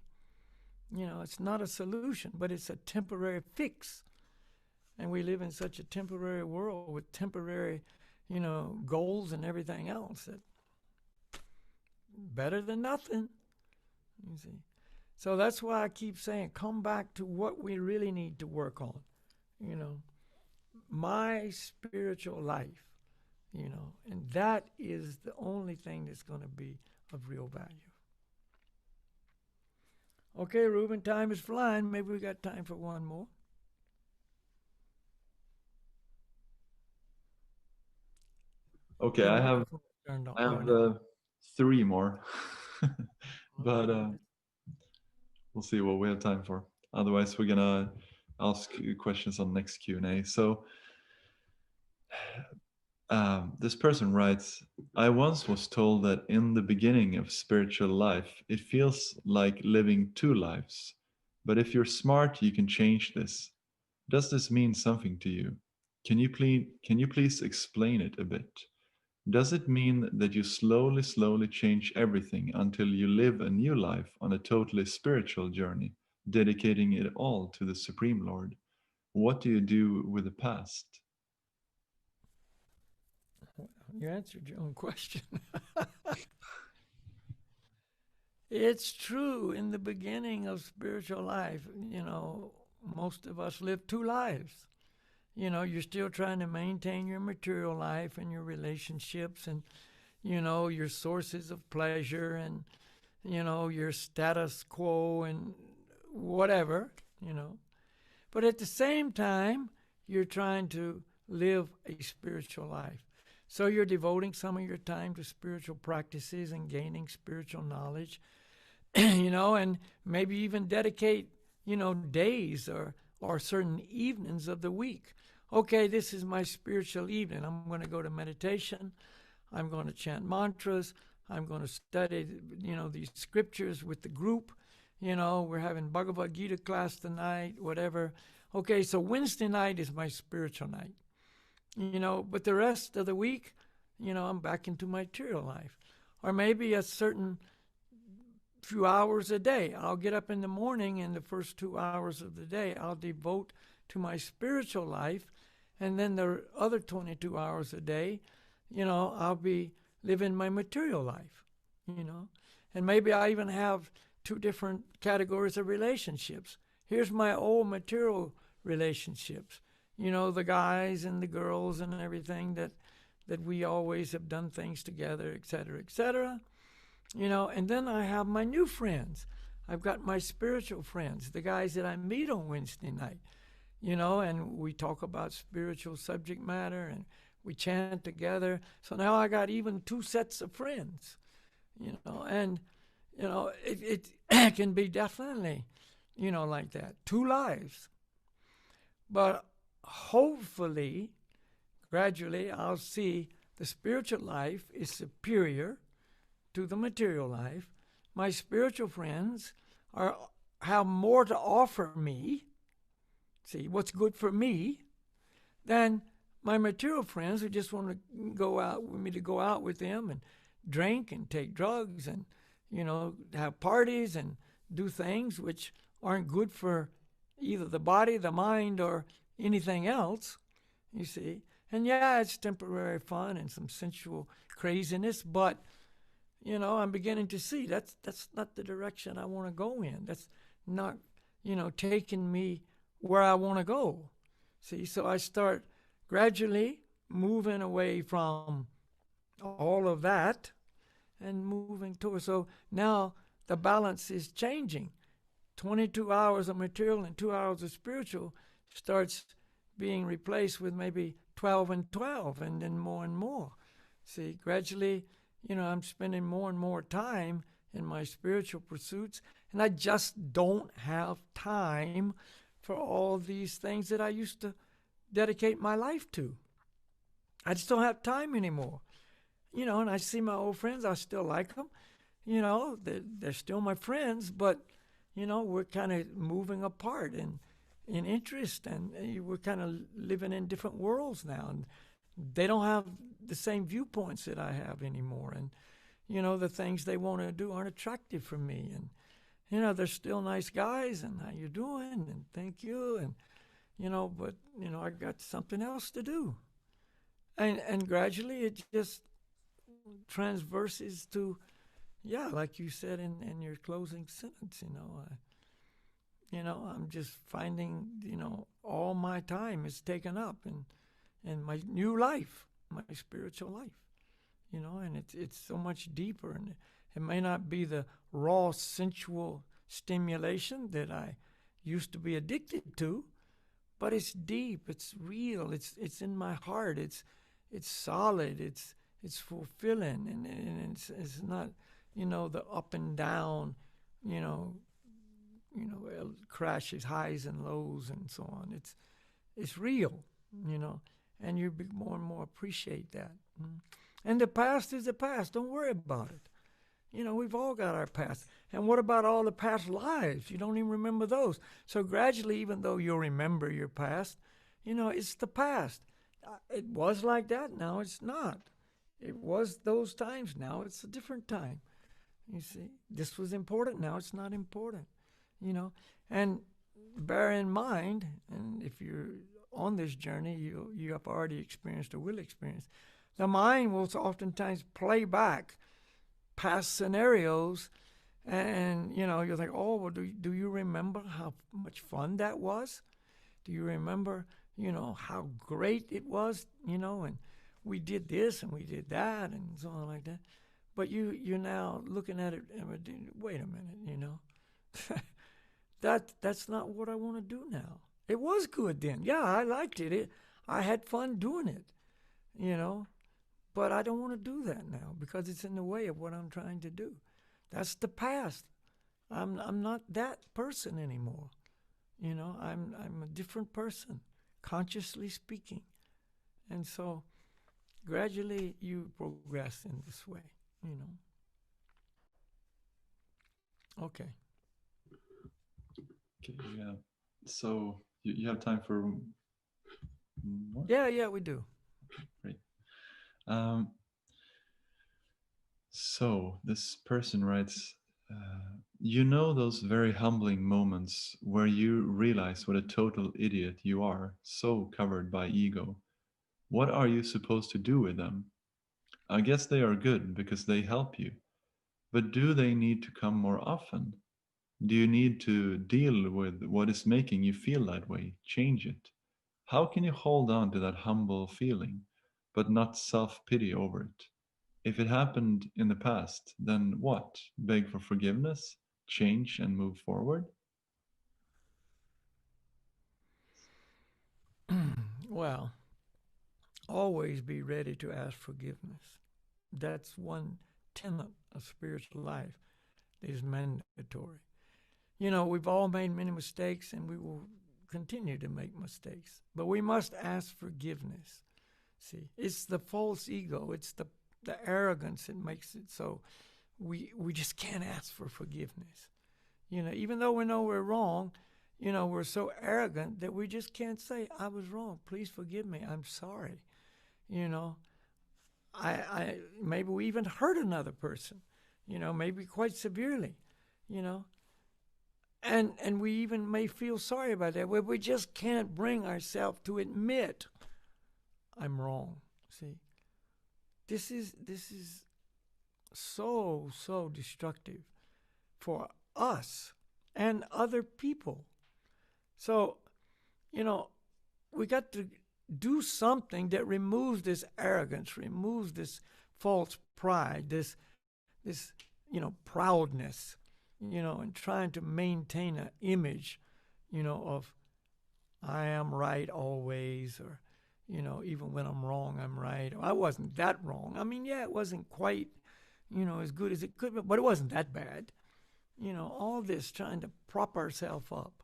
It's not a solution, but it's a temporary fix. And we live in such a temporary world with temporary, goals and everything else that better than nothing, you see. So that's why I keep saying, come back to what we really need to work on, my spiritual life, and that is the only thing that's going to be of real value. Okay, Reuben, time is flying. Maybe we got time for one more. Okay, Your I have microphone is turned on. I have No. 3 more, but Okay. we'll see what we have time for. Otherwise, we're gonna ask you questions on next Q&A. So this person writes, I once was told that in the beginning of spiritual life, it feels like living 2 lives. But if you're smart, you can change this. Does this mean something to you? Can you please explain it a bit? Does it mean that you slowly change everything until you live a new life on a totally spiritual journey, dedicating it all to the Supreme Lord? What do you do with the past? You answered your own question. It's true. In the beginning of spiritual life, most of us live 2 lives. You're still trying to maintain your material life and your relationships and, your sources of pleasure and, your status quo and whatever, But at the same time, you're trying to live a spiritual life. So you're devoting some of your time to spiritual practices and gaining spiritual knowledge, and maybe even dedicate, days or certain evenings of the week. Okay, this is my spiritual evening. I'm going to go to meditation. I'm going to chant mantras. I'm going to study, these scriptures with the group. We're having Bhagavad Gita class tonight, whatever. Okay, so Wednesday night is my spiritual night. But the rest of the week, I'm back into my material life. Or maybe a certain few hours a day. I'll get up in the morning, and the first 2 hours of the day I'll devote to my spiritual life. And then the other 22 hours a day, I'll be living my material life, And maybe I even have 2 different categories of relationships. Here's my old material relationships, the guys and the girls and everything that we always have done things together, et cetera, et cetera. And then I have my new friends. I've got my spiritual friends, the guys that I meet on Wednesday night, and we talk about spiritual subject matter and we chant together. So now I got even 2 sets of friends, and, it can be definitely, like that, 2 lives. But hopefully, gradually, I'll see the spiritual life is superior to the material life. My spiritual friends have more to offer me, see, what's good for me, than my material friends who just want to go out with me to go out with them and drink and take drugs and, have parties and do things which aren't good for either the body, the mind, or anything else. You see, and yeah, it's temporary fun and some sensual craziness, but I'm beginning to see that's not the direction I want to go in. That's not, taking me where I want to go. See, so I start gradually moving away from all of that and moving towards. So now the balance is changing. 22 hours of material and 2 hours of spiritual starts being replaced with maybe 12 and 12, and then more and more. See, gradually, I'm spending more and more time in my spiritual pursuits, and I just don't have time for all these things that I used to dedicate my life to. I just don't have time anymore. And I see my old friends, I still like them. They're still my friends, but, we're kind of moving apart in interest, and we're kind of living in different worlds now. And they don't have the same viewpoints that I have anymore. And, the things they want to do aren't attractive for me. And, they're still nice guys, and how you doing? And thank you. And, but, I got something else to do. And gradually it just transverses to, yeah, like you said in your closing sentence, I'm just finding, all my time is taken up in my new life, my spiritual life, and it's so much deeper, and it may not be the raw sensual stimulation that I used to be addicted to, but it's deep, it's real, it's in my heart, it's solid, it's fulfilling, and it's not, the up and down, you know, crashes, highs and lows, and so on. It's real, and you more and more appreciate that. And the past is the past. Don't worry about it. We've all got our past. And what about all the past lives? You don't even remember those. So gradually, even though you'll remember your past, it's the past. It was like that. Now it's not. It was those times. Now it's a different time. You see, this was important. Now it's not important. And bear in mind, and if you're on this journey, you have already experienced or will experience, the mind will oftentimes play back past scenarios, and you'll think, oh, well, do you remember how much fun that was? Do you remember how great it was, and we did this and we did that and so on like that? But you're now looking at it and wait a minute, that's not what I want to do now. It was good then. Yeah, I liked it. I had fun doing it, but I don't want to do that now because it's in the way of what I'm trying to do. That's the past. I'm not that person anymore. I'm a different person, consciously speaking. And so gradually you progress in this way, Okay. Okay, yeah. So you have time for more? Yeah, we do. Great. So this person writes, those very humbling moments where you realize what a total idiot you are, so covered by ego. What are you supposed to do with them? I guess they are good because they help you. But do they need to come more often? Do you need to deal with what is making you feel that way? Change it. How can you hold on to that humble feeling, but not self pity over it? If it happened in the past, then what? Beg for forgiveness, change, and move forward? Well, always be ready to ask forgiveness. That's one tenet of spiritual life that is mandatory. We've all made many mistakes and we will continue to make mistakes, but we must ask forgiveness. See, it's the false ego, it's the arrogance that makes it so we just can't ask for forgiveness. Even though we know we're wrong, we're so arrogant that we just can't say, I was wrong. Please forgive me. I'm sorry. I maybe we even hurt another person, maybe quite severely, and we even may feel sorry about that, but we just can't bring ourselves to admit I'm wrong. See, this is so destructive for us and other people. So, you know, we got to do something that removes this arrogance, removes this false pride, this proudness, and trying to maintain an image, of I am right always, or even when I'm wrong, I'm right. I wasn't that wrong. I mean, yeah, it wasn't quite, as good as it could be, but it wasn't that bad. All this trying to prop ourselves up.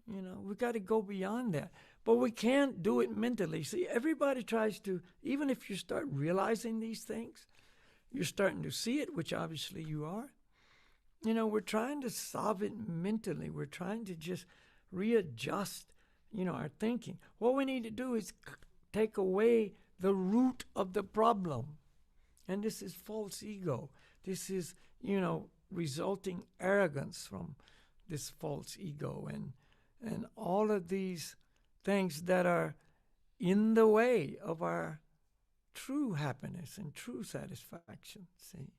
We got to go beyond that. But we can't do it mentally. See, everybody tries to, even if you start realizing these things, you're starting to see it, which obviously you are. We're trying to solve it mentally. We're trying to just readjust, our thinking. What we need to do is take away the root of the problem. And this is false ego. This is, resulting arrogance from this false ego and all of these things that are in the way of our true happiness and true satisfaction. See,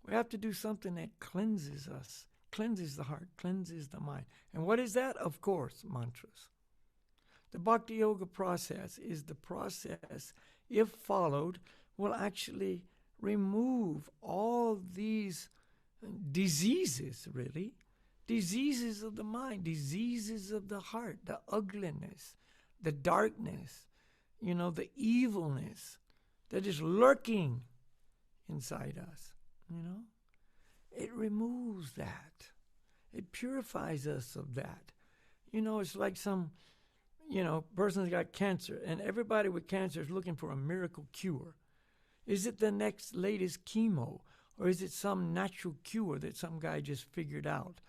we have to do something that cleanses us, cleanses the heart, cleanses the mind. And what is that? Of course, mantras. The Bhakti Yoga process is the process, if followed, will actually remove all these diseases, really. Diseases of the mind, diseases of the heart, the ugliness, the darkness, the evilness that is lurking inside us, It removes that. It purifies us of that. It's like some, person's got cancer, and everybody with cancer is looking for a miracle cure. Is it the next latest chemo, or is it some natural cure that some guy just figured out?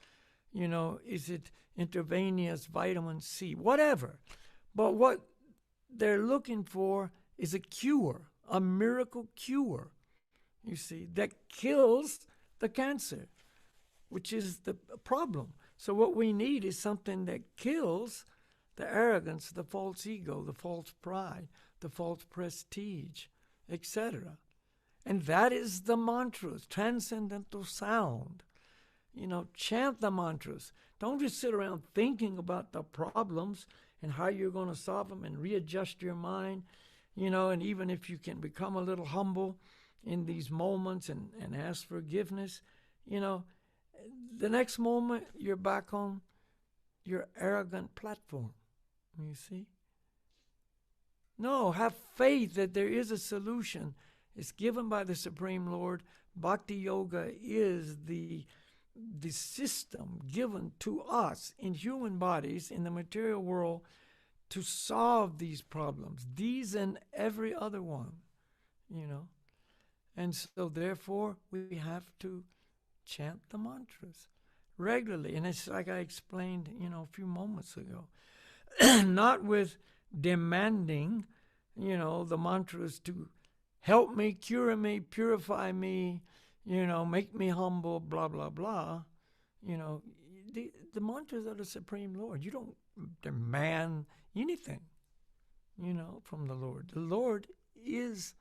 Is it intravenous vitamin C? Whatever. But what they're looking for is a cure, a miracle cure, you see, that kills the cancer, which is the problem. So what we need is something that kills the arrogance, the false ego, the false pride, the false prestige, etc. And that is the mantras, transcendental sound. Chant the mantras. Don't just sit around thinking about the problems and how you're going to solve them and readjust your mind, and even if you can become a little humble in these moments and ask forgiveness, the next moment you're back on your arrogant platform, you see. No, have faith that there is a solution. It's given by the Supreme Lord. Bhakti Yoga is the system given to us in human bodies in the material world to solve these problems, these and every other one, And so therefore we have to chant the mantras regularly. And it's like I explained, a few moments ago. Not with demanding, the mantras to help me, cure me, purify me, make me humble, blah, blah, blah. The mantras are the Supreme Lord. You don't demand anything, from the Lord. The Lord is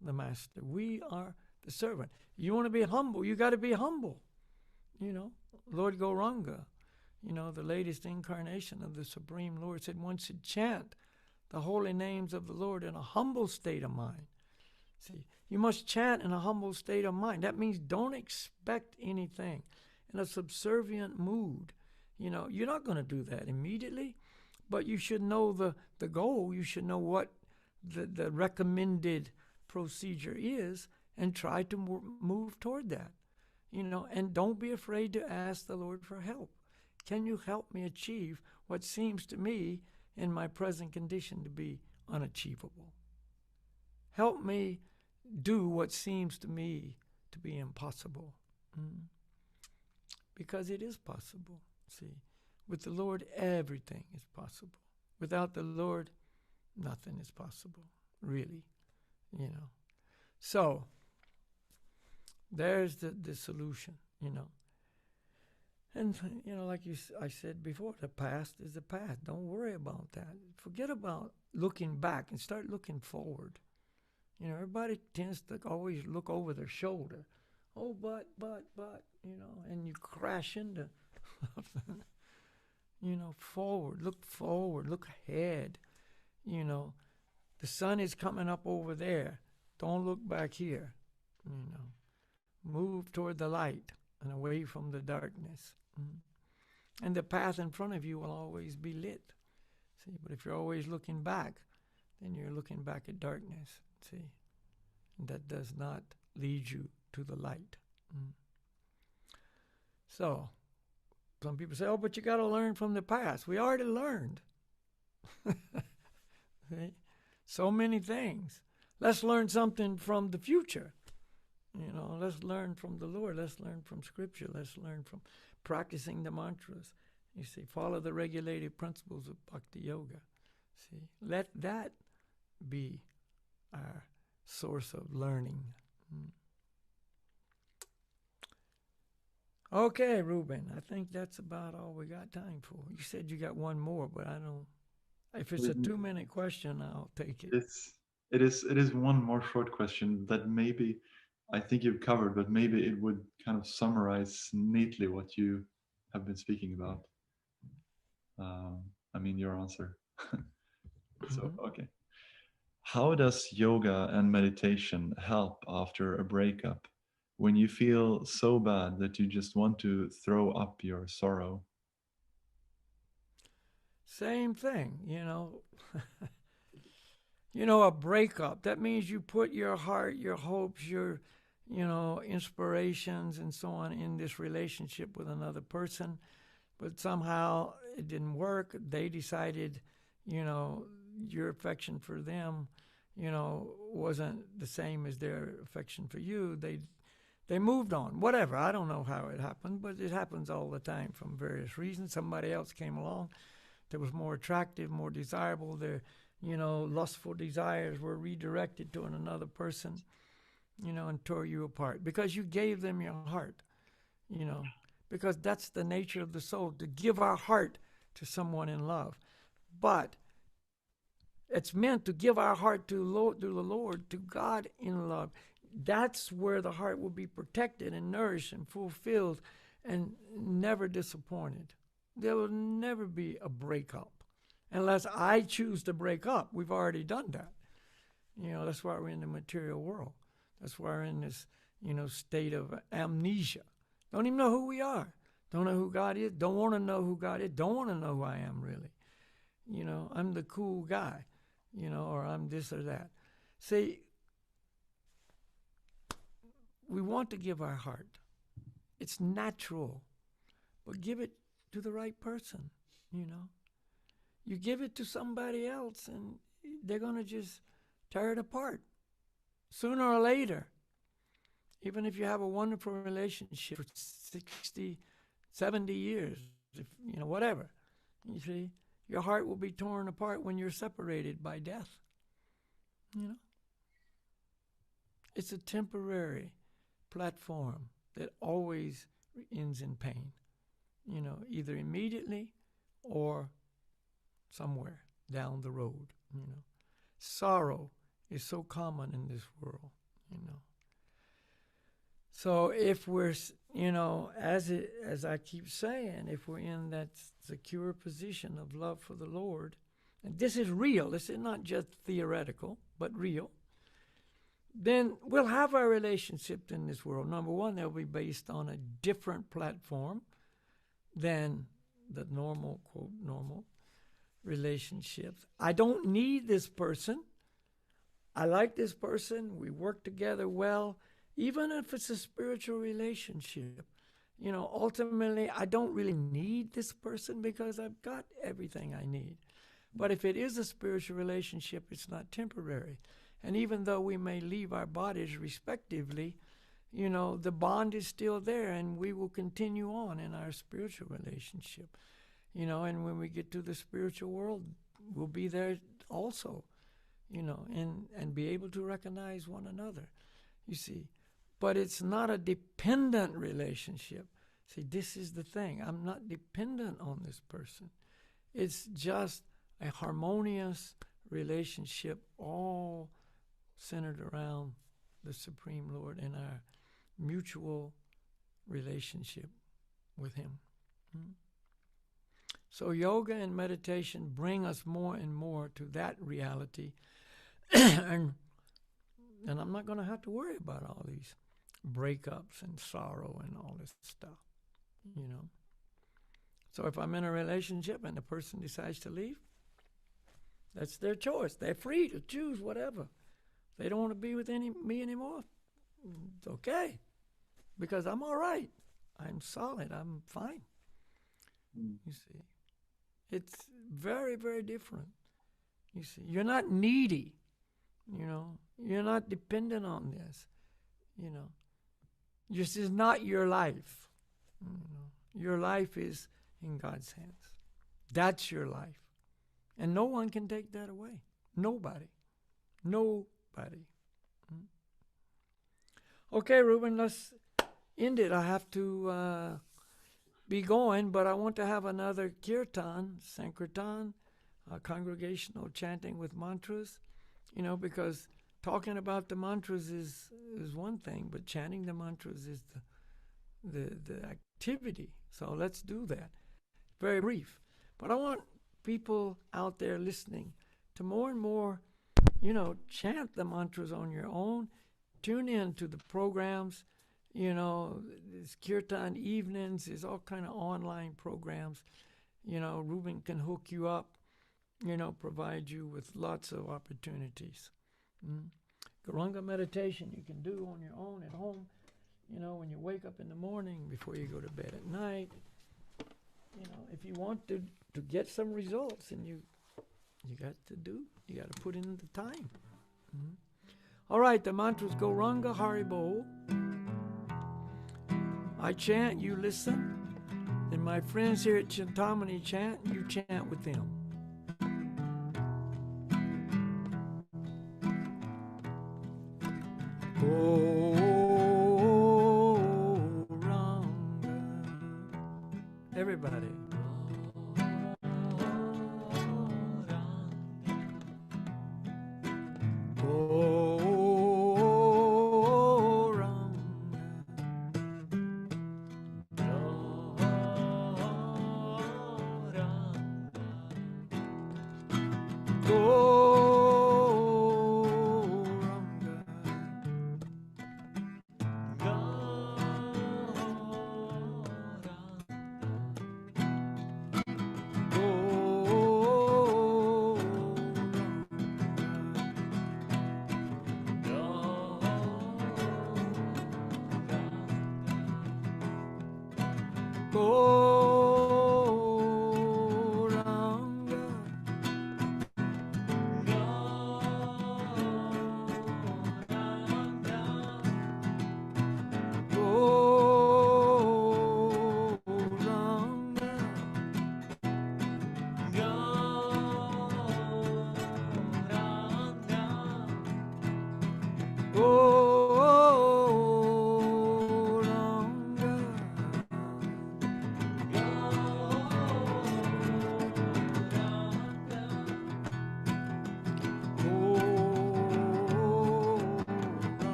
the master. We are the servant. You want to be humble, you got to be humble. Lord Gauranga, the latest incarnation of the Supreme Lord, said one should chant the holy names of the Lord in a humble state of mind. See, you must chant in a humble state of mind. That means don't expect anything in a subservient mood. You're not going to do that immediately, but you should know the goal. You should know what the recommended procedure is and try to move toward that. And don't be afraid to ask the Lord for help. Can you help me achieve what seems to me in my present condition to be unachievable? Help me do what seems to me to be impossible. Because it is possible. See, with the Lord, everything is possible. Without the Lord, nothing is possible, really. So, there's the solution, And, like I said before, the past is the past. Don't worry about that. Forget about looking back and start looking forward. Everybody tends to always look over their shoulder. Oh, and you crash into forward, look ahead. The sun is coming up over there. Don't look back here. Move toward the light and away from the darkness. And the path in front of you will always be lit. See, but if you're always looking back, then you're looking back at darkness. See, and that does not lead you to the light. So, some people say, "Oh, but you got to learn from the past." We already learned. See? So many things. Let's learn something from the future. Let's learn from the Lord. Let's learn from Scripture. Let's learn from practicing the mantras. You see, follow the regulative principles of Bhakti Yoga. See, let that be our source of learning. Okay, Ruben, I think that's about all we got time for. You said you got one more, but I don't. If it's a 2-minute question, I'll take it. It is one more short question that maybe I think you've covered, but maybe it would kind of summarize neatly what you have been speaking about. I mean, your answer. So, okay. How does yoga and meditation help after a breakup when you feel so bad that you just want to throw up your sorrow? Same thing, a breakup. That means you put your heart, your hopes, your, inspirations and so on in this relationship with another person, but somehow it didn't work. They decided, your affection for them, wasn't the same as their affection for you. They moved on. Whatever. I don't know how it happened, but it happens all the time from various reasons. Somebody else came along that was more attractive, more desirable. Their, lustful desires were redirected to another person, and tore you apart because you gave them your heart, because that's the nature of the soul, to give our heart to someone in love. But it's meant to give our heart to the Lord, to God in love. That's where the heart will be protected and nourished and fulfilled and never disappointed. There will never be a breakup unless I choose to break up. We've already done that. That's why we're in the material world. That's why we're in this, state of amnesia. Don't even know who we are. Don't know who God is. Don't want to know who God is. Don't want to know who I am, really. I'm the cool guy, or I'm this or that. See, we want to give our heart. It's natural. But give it to the right person, You give it to somebody else and they're going to just tear it apart. Sooner or later, even if you have a wonderful relationship for 60, 70 years, if, whatever, you see, your heart will be torn apart when you're separated by death. It's a temporary platform that always ends in pain, either immediately or somewhere down the road. Sorrow is so common in this world. So if we're, as I keep saying, if we're in that secure position of love for the Lord, and this is real, this is not just theoretical, but real, then we'll have our relationships in this world. Number one, they'll be based on a different platform than the normal, quote, normal relationships. I don't need this person. I like this person. We work together well. Even if it's a spiritual relationship, ultimately, I don't really need this person because I've got everything I need. But if it is a spiritual relationship, it's not temporary. And even though we may leave our bodies respectively, the bond is still there and we will continue on in our spiritual relationship. And when we get to the spiritual world, we'll be there also, and be able to recognize one another, you see. But it's not a dependent relationship. See, this is the thing. I'm not dependent on this person. It's just a harmonious relationship, all centered around the Supreme Lord and our mutual relationship with Him. So yoga and meditation bring us more and more to that reality. and I'm not going to have to worry about all these breakups and sorrow and all this stuff, you know. So if I'm in a relationship and the person decides to leave, that's their choice. They're free to choose whatever. They don't want to be with me anymore. It's okay, because I'm all right. I'm solid. I'm fine. You see, it's very, very different. You see, you're not needy. You know, you're not dependent on this. You know, this is not your life. You know, your life is in God's hands. That's your life, and no one can take that away. Nobody. Nobody. Okay, Ruben, let's end it. I have to be going, but I want to have another kirtan, sankirtan, congregational chanting with mantras, you know, because talking about the mantras is one thing, but chanting the mantras is the activity. So let's do that. Very brief. But I want people out there listening to more and more, you know, chant the mantras on your own. Tune in to the programs. You know, there's kirtan evenings. There's all kind of online programs. You know, Ruben can hook you up, you know, provide you with lots of opportunities. Garanga meditation you can do on your own at home, you know, when you wake up in the morning, before you go to bed at night. You know, if you want to get some results, and you got to put in the time. All right, the mantras go Ranga Haribo. I chant, you listen. Then my friends here at Chintamani chant, you chant with them. Oh, Ranga. Everybody.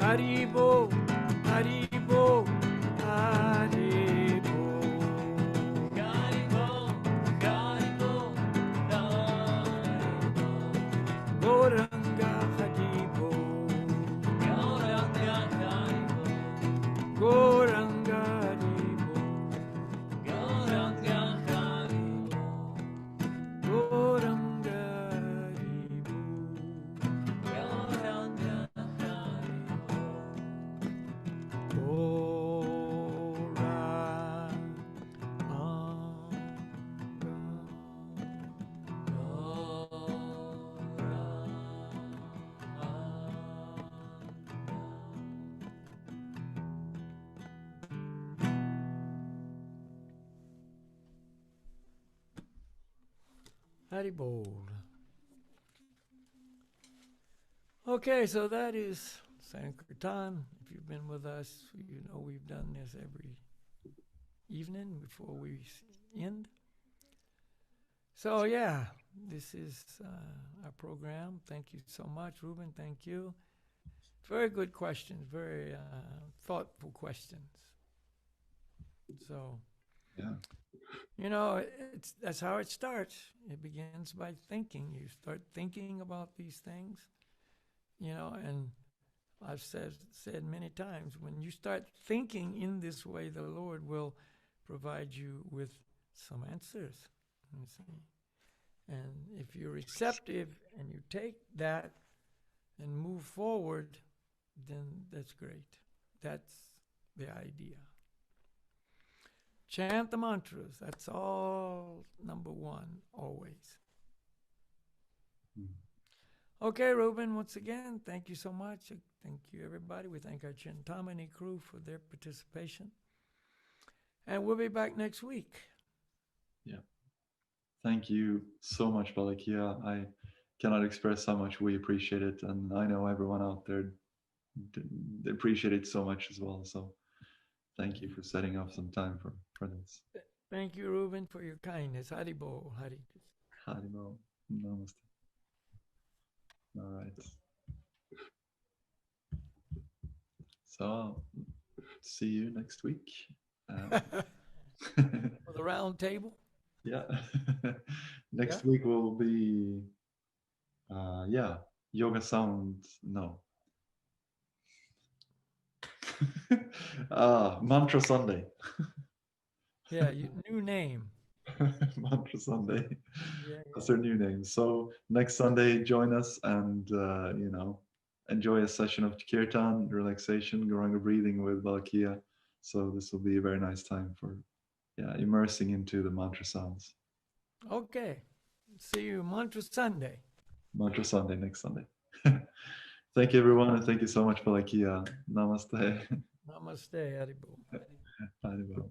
Haribo, Haribo, Haribo. Haribo, Haribo, Haribo. Goranga Haribo, Gauranga Haribo, Goranga Haribo, Gauranga Haribo, Goranga Haribo. Gauranga Haribo. Haribo. Okay, so that is Sankirtan. If you've been with us, you know we've done this every evening before we end. So, yeah, this is our program. Thank you so much, Ruben. Thank you. Very good questions, very thoughtful questions. So, Yeah. you know, that's how it starts. It begins by thinking. You start thinking about these things, you know, and I've said many times, when you start thinking in this way, the Lord will provide you with some answers. You see? And if you're receptive and you take that and move forward, then that's great. That's the idea. Chant the mantras. That's all number one, always. Mm. Okay, Ruben, once again, thank you so much. Thank you, everybody. We thank our Chintamani crew for their participation. And we'll be back next week. Yeah. Thank you so much, Balakhilya. I cannot express how much we appreciate it. And I know everyone out there they appreciate it so much as well. So thank you for setting off some time for this. Thank you, Ruben, for your kindness. Haribo, Hari. Harimo. Namaste. All right. So I'll see you next week. For the round table. Yeah. Next Yeah. week will be yeah, yoga sound no. Mantra Sunday. Yeah, new name. Mantra Sunday. Yeah, That's their new name. So next Sunday, join us and you know, enjoy a session of kirtan, relaxation, Garanga breathing with Balakhilya. So this will be a very nice time for immersing into the mantra sounds. Okay. See you Mantra Sunday. Mantra Sunday next Sunday. Thank you everyone and thank you so much, Balakhilya. Namaste. Namaste, Haribo. Haribo.